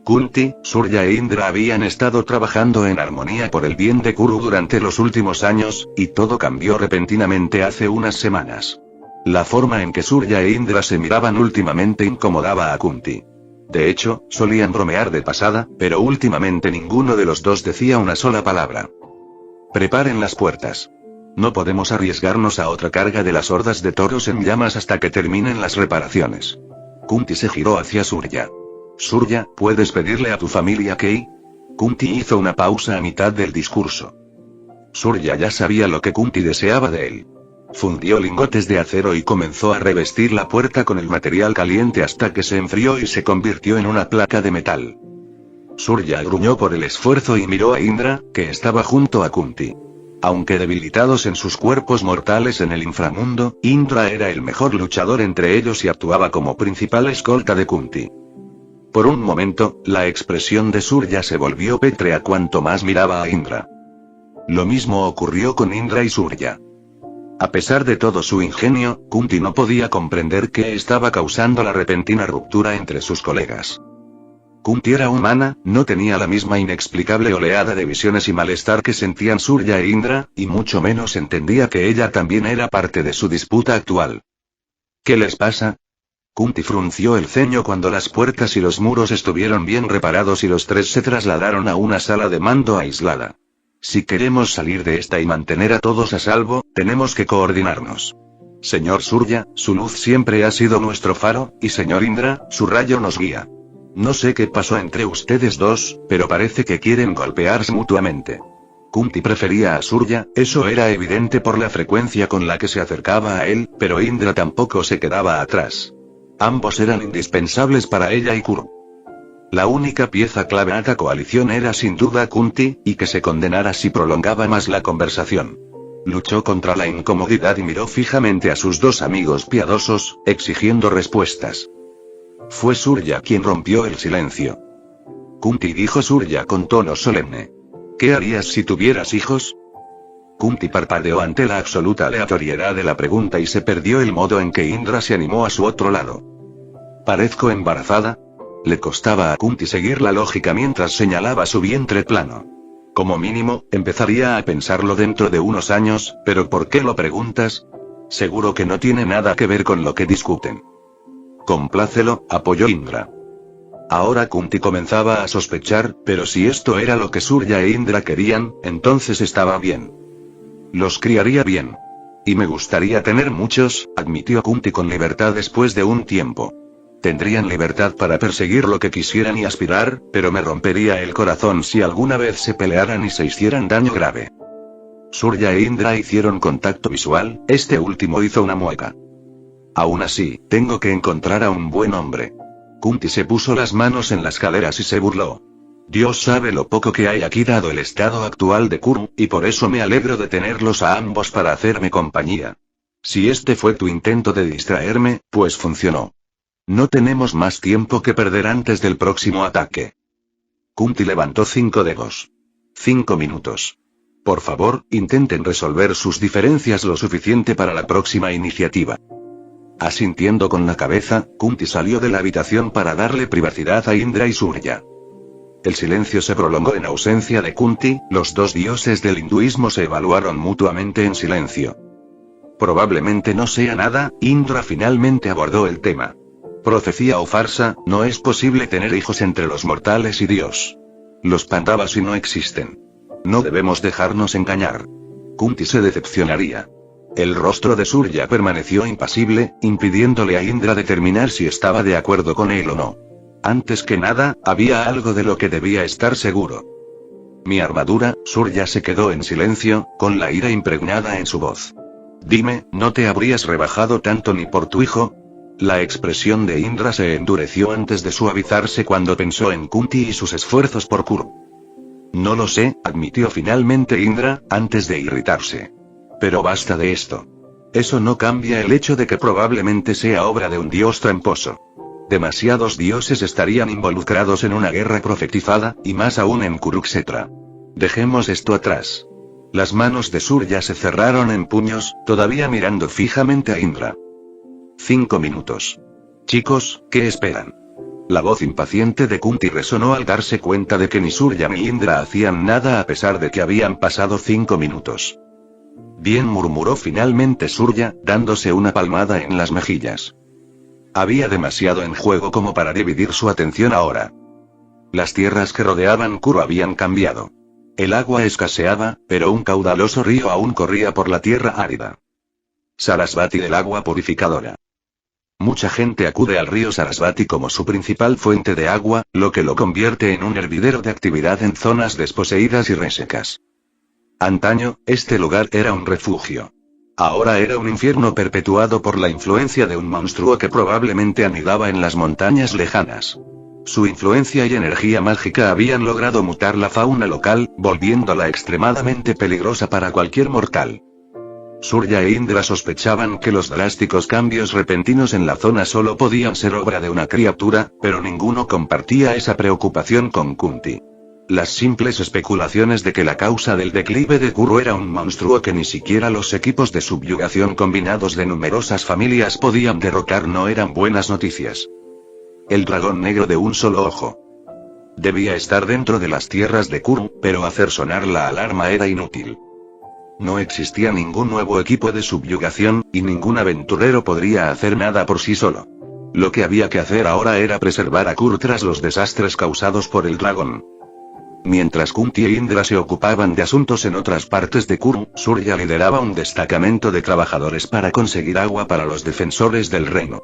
Kunti, Surya e Indra habían estado trabajando en armonía por el bien de Kuru durante los últimos años, y todo cambió repentinamente hace unas semanas. La forma en que Surya e Indra se miraban últimamente incomodaba a Kunti. De hecho, solían bromear de pasada, pero últimamente ninguno de los 2 decía una sola palabra. «Preparen las puertas. No podemos arriesgarnos a otra carga de las hordas de toros en llamas hasta que terminen las reparaciones». Kunti se giró hacia Surya. «Surya, ¿puedes pedirle a tu familia que...?» Kunti hizo una pausa a mitad del discurso. Surya ya sabía lo que Kunti deseaba de él. Fundió lingotes de acero y comenzó a revestir la puerta con el material caliente hasta que se enfrió y se convirtió en una placa de metal. Surya gruñó por el esfuerzo y miró a Indra, que estaba junto a Kunti. Aunque debilitados en sus cuerpos mortales en el inframundo, Indra era el mejor luchador entre ellos y actuaba como principal escolta de Kunti. Por un momento, la expresión de Surya se volvió pétrea cuanto más miraba a Indra. Lo mismo ocurrió con Indra y Surya. A pesar de todo su ingenio, Kunti no podía comprender qué estaba causando la repentina ruptura entre sus colegas. Kunti era humana, no tenía la misma inexplicable oleada de visiones y malestar que sentían Surya e Indra, y mucho menos entendía que ella también era parte de su disputa actual. ¿Qué les pasa? Kunti frunció el ceño cuando las puertas y los muros estuvieron bien reparados y los 3 se trasladaron a una sala de mando aislada. Si queremos salir de esta y mantener a todos a salvo, tenemos que coordinarnos. Señor Surya, su luz siempre ha sido nuestro faro, y señor Indra, su rayo nos guía. No sé qué pasó entre ustedes 2, pero parece que quieren golpearse mutuamente. Kunti prefería a Surya, eso era evidente por la frecuencia con la que se acercaba a él, pero Indra tampoco se quedaba atrás. Ambos eran indispensables para ella y Kuru. La única pieza clave a la coalición era sin duda Kunti, y que se condenara si prolongaba más la conversación. Luchó contra la incomodidad y miró fijamente a sus 2 amigos piadosos, exigiendo respuestas. Fue Surya quien rompió el silencio. Kunti, dijo Surya con tono solemne. ¿Qué harías si tuvieras hijos? Kunti parpadeó ante la absoluta aleatoriedad de la pregunta y se perdió el modo en que Indra se animó a su otro lado. ¿Parezco embarazada? Le costaba a Kunti seguir la lógica mientras señalaba su vientre plano. Como mínimo, empezaría a pensarlo dentro de unos años, pero ¿por qué lo preguntas? Seguro que no tiene nada que ver con lo que discuten. Complácelo, apoyó Indra. Ahora Kunti comenzaba a sospechar, pero si esto era lo que Surya e Indra querían, entonces estaba bien. Los criaría bien. Y me gustaría tener muchos, admitió Kunti con libertad después de un tiempo. Tendrían libertad para perseguir lo que quisieran y aspirar, pero me rompería el corazón si alguna vez se pelearan y se hicieran daño grave. Surya e Indra hicieron contacto visual, este último hizo una mueca. Aún así, tengo que encontrar a un buen hombre. Kunti se puso las manos en las caderas y se burló. Dios sabe lo poco que hay aquí dado el estado actual de Kuru, y por eso me alegro de tenerlos a ambos para hacerme compañía. Si este fue tu intento de distraerme, pues funcionó. No tenemos más tiempo que perder antes del próximo ataque. Kunti levantó 5 dedos. 5 minutos. Por favor, intenten resolver sus diferencias lo suficiente para la próxima iniciativa. Asintiendo con la cabeza, Kunti salió de la habitación para darle privacidad a Indra y Surya. El silencio se prolongó en ausencia de Kunti, los dos dioses del hinduismo se evaluaron mutuamente en silencio. Probablemente no sea nada, Indra finalmente abordó el tema. Profecía o farsa, no es posible tener hijos entre los mortales y Dios. Los Pandavas no existen. No debemos dejarnos engañar. Kunti se decepcionaría. El rostro de Surya permaneció impasible, impidiéndole a Indra determinar si estaba de acuerdo con él o no. Antes que nada, había algo de lo que debía estar seguro. Mi armadura, Surya se quedó en silencio, con la ira impregnada en su voz. Dime, ¿no te habrías rebajado tanto ni por tu hijo? La expresión de Indra se endureció antes de suavizarse cuando pensó en Kunti y sus esfuerzos por Kuru. No lo sé, admitió finalmente Indra, antes de irritarse. Pero basta de esto. Eso no cambia el hecho de que probablemente sea obra de un dios tramposo. Demasiados dioses estarían involucrados en una guerra profetizada, y más aún en Kurukshetra. Dejemos esto atrás. Las manos de Surya se cerraron en puños, todavía mirando fijamente a Indra. 5 minutos. Chicos, ¿qué esperan? La voz impaciente de Kunti resonó al darse cuenta de que ni Surya ni Indra hacían nada a pesar de que habían pasado 5 minutos. Bien, murmuró finalmente Surya, dándose una palmada en las mejillas. Había demasiado en juego como para dividir su atención ahora. Las tierras que rodeaban Kuru habían cambiado. El agua escaseaba, pero un caudaloso río aún corría por la tierra árida. Sarasvati del agua purificadora. Mucha gente acude al río Sarasvati como su principal fuente de agua, lo que lo convierte en un hervidero de actividad en zonas desposeídas y resecas. Antaño, este lugar era un refugio. Ahora era un infierno perpetuado por la influencia de un monstruo que probablemente anidaba en las montañas lejanas. Su influencia y energía mágica habían logrado mutar la fauna local, volviéndola extremadamente peligrosa para cualquier mortal. Surya e Indra sospechaban que los drásticos cambios repentinos en la zona solo podían ser obra de una criatura, pero ninguno compartía esa preocupación con Kunti. Las simples especulaciones de que la causa del declive de Kuru era un monstruo que ni siquiera los equipos de subyugación combinados de numerosas familias podían derrotar no eran buenas noticias. El dragón negro de un solo ojo. Debía estar dentro de las tierras de Kuru, pero hacer sonar la alarma era inútil. No existía ningún nuevo equipo de subyugación, y ningún aventurero podría hacer nada por sí solo. Lo que había que hacer ahora era preservar a Kuru tras los desastres causados por el dragón. Mientras Kunti e Indra se ocupaban de asuntos en otras partes de Kuru, Surya lideraba un destacamento de trabajadores para conseguir agua para los defensores del reino.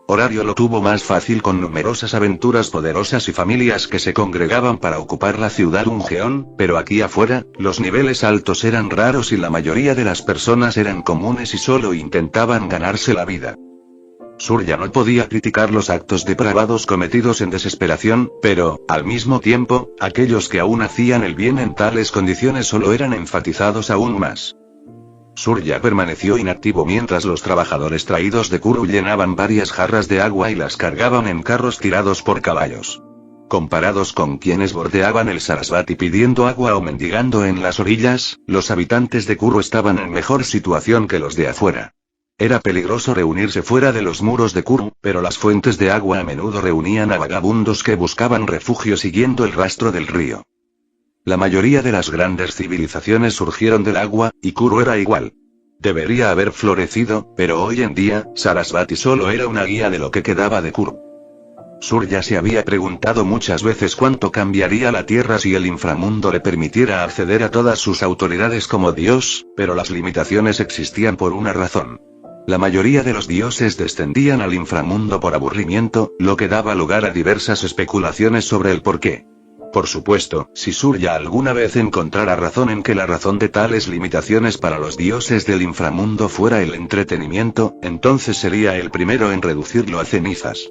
Horario lo tuvo más fácil con numerosas aventuras poderosas y familias que se congregaban para ocupar la ciudad Ungeon, pero aquí afuera, los niveles altos eran raros y la mayoría de las personas eran comunes y solo intentaban ganarse la vida. Surya no podía criticar los actos depravados cometidos en desesperación, pero, al mismo tiempo, aquellos que aún hacían el bien en tales condiciones solo eran enfatizados aún más. Surya permaneció inactivo mientras los trabajadores traídos de Kuru llenaban varias jarras de agua y las cargaban en carros tirados por caballos. Comparados con quienes bordeaban el Sarasvati pidiendo agua o mendigando en las orillas, los habitantes de Kuru estaban en mejor situación que los de afuera. Era peligroso reunirse fuera de los muros de Kuru, pero las fuentes de agua a menudo reunían a vagabundos que buscaban refugio siguiendo el rastro del río. La mayoría de las grandes civilizaciones surgieron del agua, y Kuru era igual. Debería haber florecido, pero hoy en día, Sarasvati solo era una guía de lo que quedaba de Kuru. Surya se había preguntado muchas veces cuánto cambiaría la tierra si el inframundo le permitiera acceder a todas sus autoridades como dios, pero las limitaciones existían por una razón. La mayoría de los dioses descendían al inframundo por aburrimiento, lo que daba lugar a diversas especulaciones sobre el porqué. Por supuesto, si Surya alguna vez encontrara razón en que la razón de tales limitaciones para los dioses del inframundo fuera el entretenimiento, entonces sería el primero en reducirlo a cenizas.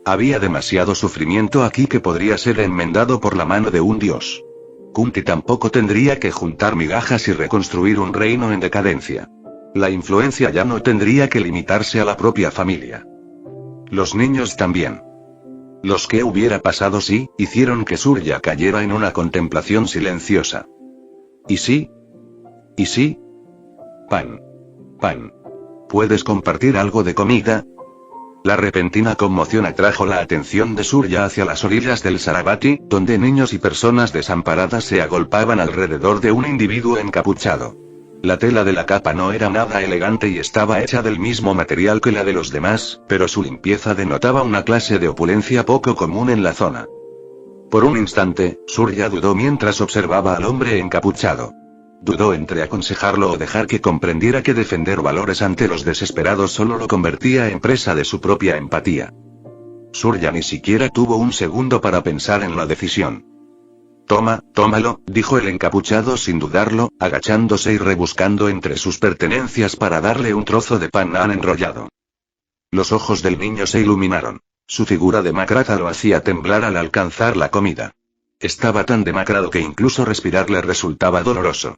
Había demasiado sufrimiento aquí que podría ser enmendado por la mano de un dios. Kunti tampoco tendría que juntar migajas y reconstruir un reino en decadencia. La influencia ya no tendría que limitarse a la propia familia. Los niños también. Los que hubiera pasado si, hicieron que Surya cayera en una contemplación silenciosa. ¿Y sí? ¿Y sí? Pan. Pan. ¿Puedes compartir algo de comida? La repentina conmoción atrajo la atención de Surya hacia las orillas del Sarasvati, donde niños y personas desamparadas se agolpaban alrededor de un individuo encapuchado. La tela de la capa no era nada elegante y estaba hecha del mismo material que la de los demás, pero su limpieza denotaba una clase de opulencia poco común en la zona. Por un instante, Surya dudó mientras observaba al hombre encapuchado. Dudó entre aconsejarlo o dejar que comprendiera que defender valores ante los desesperados solo lo convertía en presa de su propia empatía. Surya ni siquiera tuvo un segundo para pensar en la decisión. Tómalo, dijo el encapuchado sin dudarlo, agachándose y rebuscando entre sus pertenencias para darle un trozo de pan enrollado. Los ojos del niño se iluminaron. Su figura demacrada lo hacía temblar al alcanzar la comida. Estaba tan demacrado que incluso respirar le resultaba doloroso.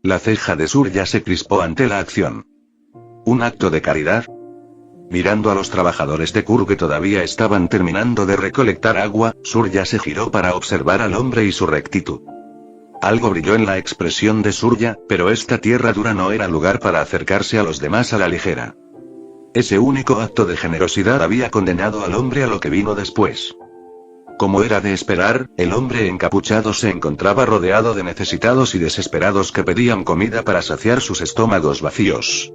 La ceja de Surya se crispó ante la acción. ¿Un acto de caridad? Mirando a los trabajadores de Kuru que todavía estaban terminando de recolectar agua, Surya se giró para observar al hombre y su rectitud. Algo brilló en la expresión de Surya, pero esta tierra dura no era lugar para acercarse a los demás a la ligera. Ese único acto de generosidad había condenado al hombre a lo que vino después. Como era de esperar, el hombre encapuchado se encontraba rodeado de necesitados y desesperados que pedían comida para saciar sus estómagos vacíos.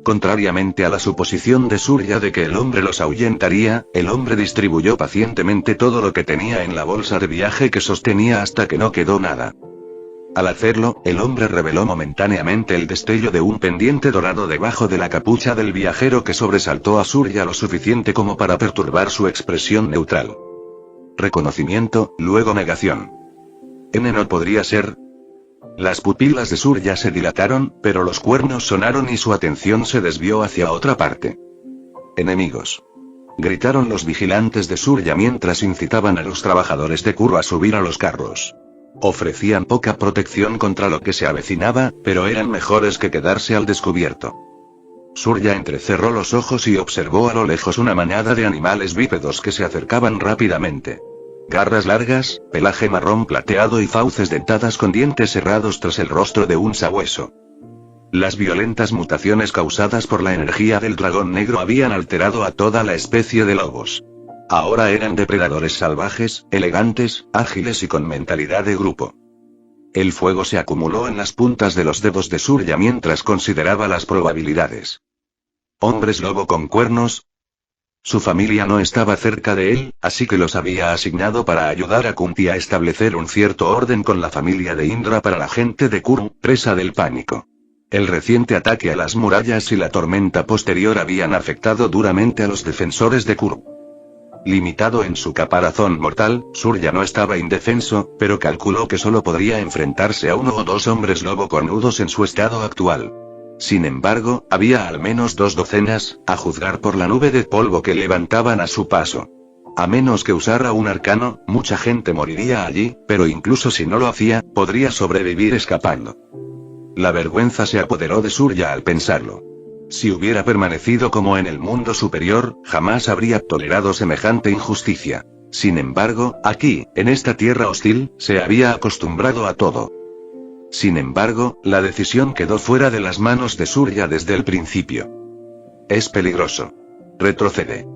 Contrariamente a la suposición de Surya de que el hombre los ahuyentaría, el hombre distribuyó pacientemente todo lo que tenía en la bolsa de viaje que sostenía hasta que no quedó nada. Al hacerlo, el hombre reveló momentáneamente el destello de un pendiente dorado debajo de la capucha del viajero que sobresaltó a Surya lo suficiente como para perturbar su expresión neutral. Reconocimiento, luego negación. No podría ser. Las pupilas de Surya se dilataron, pero los cuernos sonaron y su atención se desvió hacia otra parte. Enemigos. Gritaron los vigilantes de Surya mientras incitaban a los trabajadores de Kuru a subir a los carros. Ofrecían poca protección contra lo que se avecinaba, pero eran mejores que quedarse al descubierto. Surya entrecerró los ojos y observó a lo lejos una manada de animales bípedos que se acercaban rápidamente. Garras largas, pelaje marrón plateado y fauces dentadas con dientes cerrados tras el rostro de un sabueso. Las violentas mutaciones causadas por la energía del dragón negro habían alterado a toda la especie de lobos. Ahora eran depredadores salvajes, elegantes, ágiles y con mentalidad de grupo. El fuego se acumuló en las puntas de los dedos de Surya mientras consideraba las probabilidades. ¿Hombres lobo con cuernos? Su familia no estaba cerca de él, así que los había asignado para ayudar a Kunti a establecer un cierto orden con la familia de Indra para la gente de Kuru, presa del pánico. El reciente ataque a las murallas y la tormenta posterior habían afectado duramente a los defensores de Kuru. Limitado en su caparazón mortal, Surya no estaba indefenso, pero calculó que solo podría enfrentarse a 1 o 2 hombres lobo cornudos en su estado actual. Sin embargo, había al menos 2 docenas, a juzgar por la nube de polvo que levantaban a su paso. A menos que usara un arcano, mucha gente moriría allí, pero incluso si no lo hacía, podría sobrevivir escapando. La vergüenza se apoderó de Surya al pensarlo. Si hubiera permanecido como en el mundo superior, jamás habría tolerado semejante injusticia. Sin embargo, aquí, en esta tierra hostil, se había acostumbrado a todo. Sin embargo, la decisión quedó fuera de las manos de Surya desde el principio. Es peligroso. Retrocede.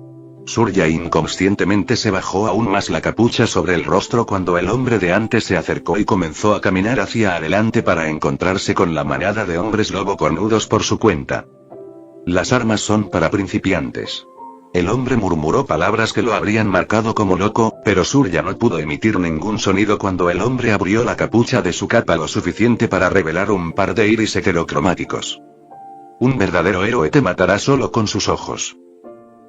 Surya inconscientemente se bajó aún más la capucha sobre el rostro cuando el hombre de antes se acercó y comenzó a caminar hacia adelante para encontrarse con la manada de hombres lobo cornudos por su cuenta. Las armas son para principiantes. El hombre murmuró palabras que lo habrían marcado como loco, pero Surya no pudo emitir ningún sonido cuando el hombre abrió la capucha de su capa lo suficiente para revelar un par de iris heterocromáticos. Un verdadero héroe te matará solo con sus ojos.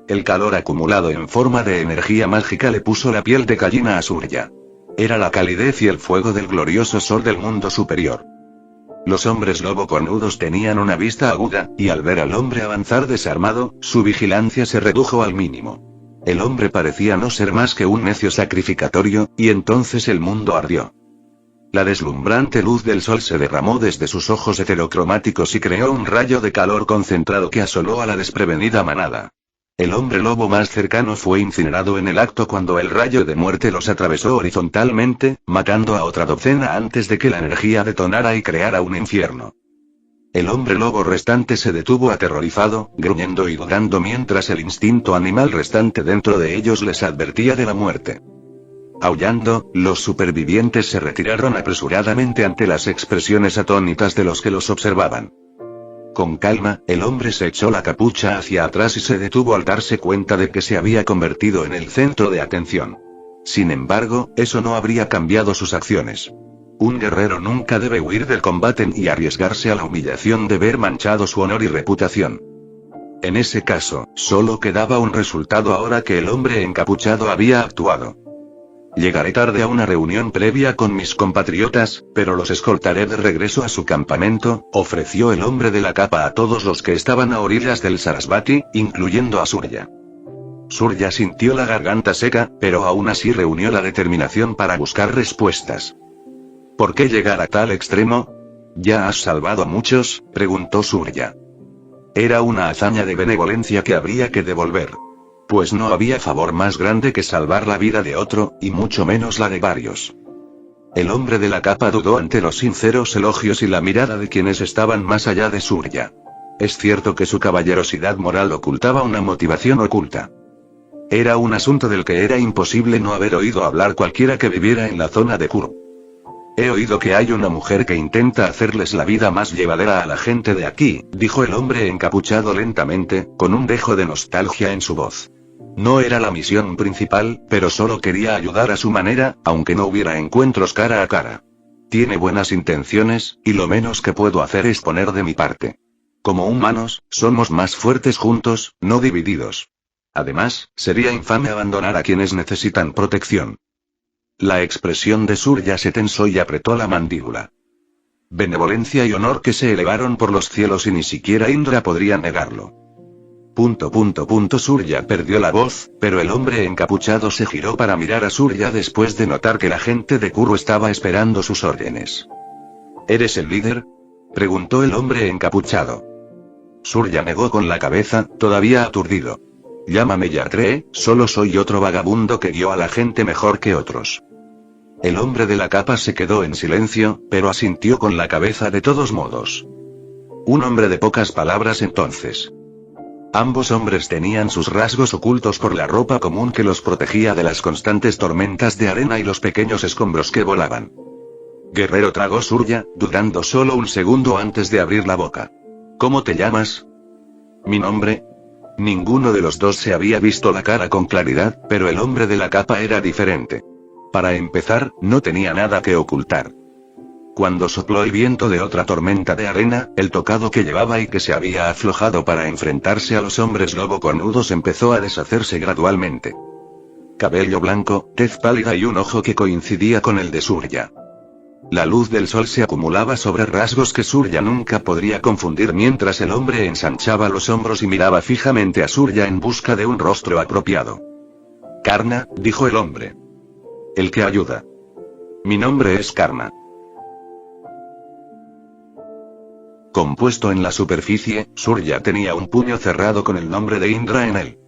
El calor acumulado en forma de energía mágica le puso la piel de gallina a Surya. Era la calidez y el fuego del glorioso sol del mundo superior. Los hombres lobo cornudos tenían una vista aguda, y al ver al hombre avanzar desarmado, su vigilancia se redujo al mínimo. El hombre parecía no ser más que un necio sacrificatorio, y entonces el mundo ardió. La deslumbrante luz del sol se derramó desde sus ojos heterocromáticos y creó un rayo de calor concentrado que asoló a la desprevenida manada. El hombre lobo más cercano fue incinerado en el acto cuando el rayo de muerte los atravesó horizontalmente, matando a otra docena antes de que la energía detonara y creara un infierno. El hombre lobo restante se detuvo aterrorizado, gruñendo y dudando mientras el instinto animal restante dentro de ellos les advertía de la muerte. Aullando, los supervivientes se retiraron apresuradamente ante las expresiones atónitas de los que los observaban. Con calma, el hombre se echó la capucha hacia atrás y se detuvo al darse cuenta de que se había convertido en el centro de atención. Sin embargo, eso no habría cambiado sus acciones. Un guerrero nunca debe huir del combate y arriesgarse a la humillación de ver manchado su honor y reputación. En ese caso, solo quedaba un resultado ahora que el hombre encapuchado había actuado. Llegaré tarde a una reunión previa con mis compatriotas, pero los escoltaré de regreso a su campamento, ofreció el hombre de la capa a todos los que estaban a orillas del Sarasvati, incluyendo a Surya. Surya sintió la garganta seca, pero aún así reunió la determinación para buscar respuestas. ¿Por qué llegar a tal extremo? ¿Ya has salvado a muchos?, preguntó Surya. Era una hazaña de benevolencia que habría que devolver. Pues no había favor más grande que salvar la vida de otro, y mucho menos la de varios. El hombre de la capa dudó ante los sinceros elogios y la mirada de quienes estaban más allá de Surya. Es cierto que su caballerosidad moral ocultaba una motivación oculta. Era un asunto del que era imposible no haber oído hablar cualquiera que viviera en la zona de Kuru. He oído que hay una mujer que intenta hacerles la vida más llevadera a la gente de aquí, dijo el hombre encapuchado lentamente, con un dejo de nostalgia en su voz. No era la misión principal, pero solo quería ayudar a su manera, aunque no hubiera encuentros cara a cara. Tiene buenas intenciones, y lo menos que puedo hacer es poner de mi parte. Como humanos, somos más fuertes juntos, no divididos. Además, sería infame abandonar a quienes necesitan protección. La expresión de Surya se tensó y apretó la mandíbula. Benevolencia y honor que se elevaron por los cielos y ni siquiera Indra podría negarlo. Surya perdió la voz, pero el hombre encapuchado se giró para mirar a Surya después de notar que la gente de Kuru estaba esperando sus órdenes. ¿Eres el líder?, preguntó el hombre encapuchado. Surya negó con la cabeza, todavía aturdido. Llámame Yatre, solo soy otro vagabundo que guió a la gente mejor que otros. El hombre de la capa se quedó en silencio, pero asintió con la cabeza de todos modos. Un hombre de pocas palabras entonces. Ambos hombres tenían sus rasgos ocultos por la ropa común que los protegía de las constantes tormentas de arena y los pequeños escombros que volaban. Guerrero, tragó Surya, dudando solo un segundo antes de abrir la boca. ¿Cómo te llamas? ¿Mi nombre? Ninguno de los dos se había visto la cara con claridad, pero el hombre de la capa era diferente. Para empezar, no tenía nada que ocultar. Cuando sopló el viento de otra tormenta de arena, el tocado que llevaba y que se había aflojado para enfrentarse a los hombres lobo cornudos empezó a deshacerse gradualmente. Cabello blanco, tez pálida y un ojo que coincidía con el de Surya. La luz del sol se acumulaba sobre rasgos que Surya nunca podría confundir mientras el hombre ensanchaba los hombros y miraba fijamente a Surya en busca de un rostro apropiado. Karna, dijo el hombre. El que ayuda. Mi nombre es Karna. Compuesto en la superficie, Surya tenía un puño cerrado con el nombre de Indra en él.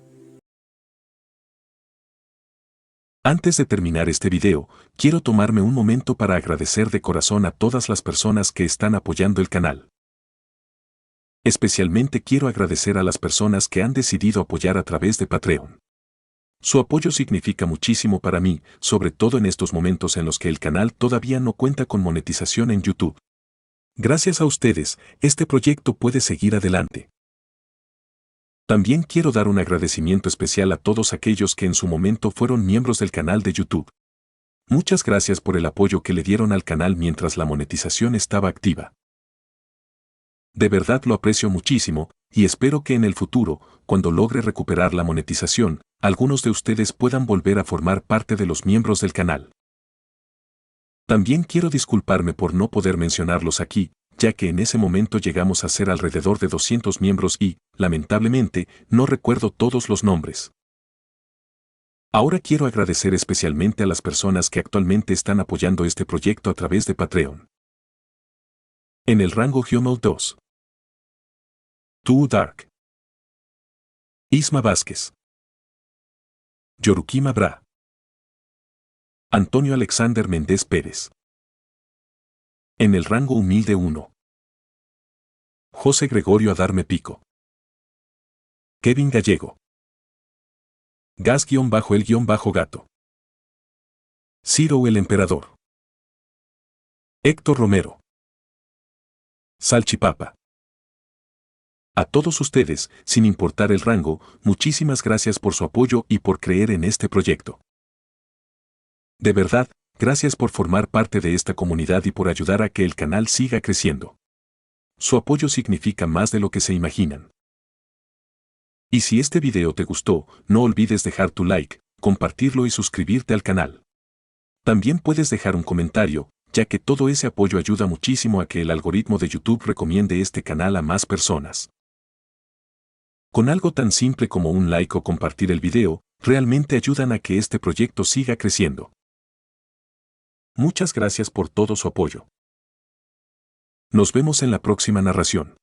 Antes de terminar este video, quiero tomarme un momento para agradecer de corazón a todas las personas que están apoyando el canal. Especialmente quiero agradecer a las personas que han decidido apoyar a través de Patreon. Su apoyo significa muchísimo para mí, sobre todo en estos momentos en los que el canal todavía no cuenta con monetización en YouTube. Gracias a ustedes, este proyecto puede seguir adelante. También quiero dar un agradecimiento especial a todos aquellos que en su momento fueron miembros del canal de YouTube. Muchas gracias por el apoyo que le dieron al canal mientras la monetización estaba activa. De verdad lo aprecio muchísimo, y espero que en el futuro, cuando logre recuperar la monetización, algunos de ustedes puedan volver a formar parte de los miembros del canal. También quiero disculparme por no poder mencionarlos aquí, ya que en ese momento llegamos a ser alrededor de 200 miembros y, lamentablemente, no recuerdo todos los nombres. Ahora quiero agradecer especialmente a las personas que actualmente están apoyando este proyecto a través de Patreon. En el rango Hummel 2. Too Dark. Isma Vázquez. Yorukima Bra. Antonio Alexander Méndez Pérez. En el rango humilde 1. José Gregorio Adarme Pico. Kevin Gallego. Gas-el-gato. Ciro el Emperador. Héctor Romero. Salchipapa. A todos ustedes, sin importar el rango, muchísimas gracias por su apoyo y por creer en este proyecto. De verdad, gracias por formar parte de esta comunidad y por ayudar a que el canal siga creciendo. Su apoyo significa más de lo que se imaginan. Y si este video te gustó, no olvides dejar tu like, compartirlo y suscribirte al canal. También puedes dejar un comentario, ya que todo ese apoyo ayuda muchísimo a que el algoritmo de YouTube recomiende este canal a más personas. Con algo tan simple como un like o compartir el video, realmente ayudan a que este proyecto siga creciendo. Muchas gracias por todo su apoyo. Nos vemos en la próxima narración.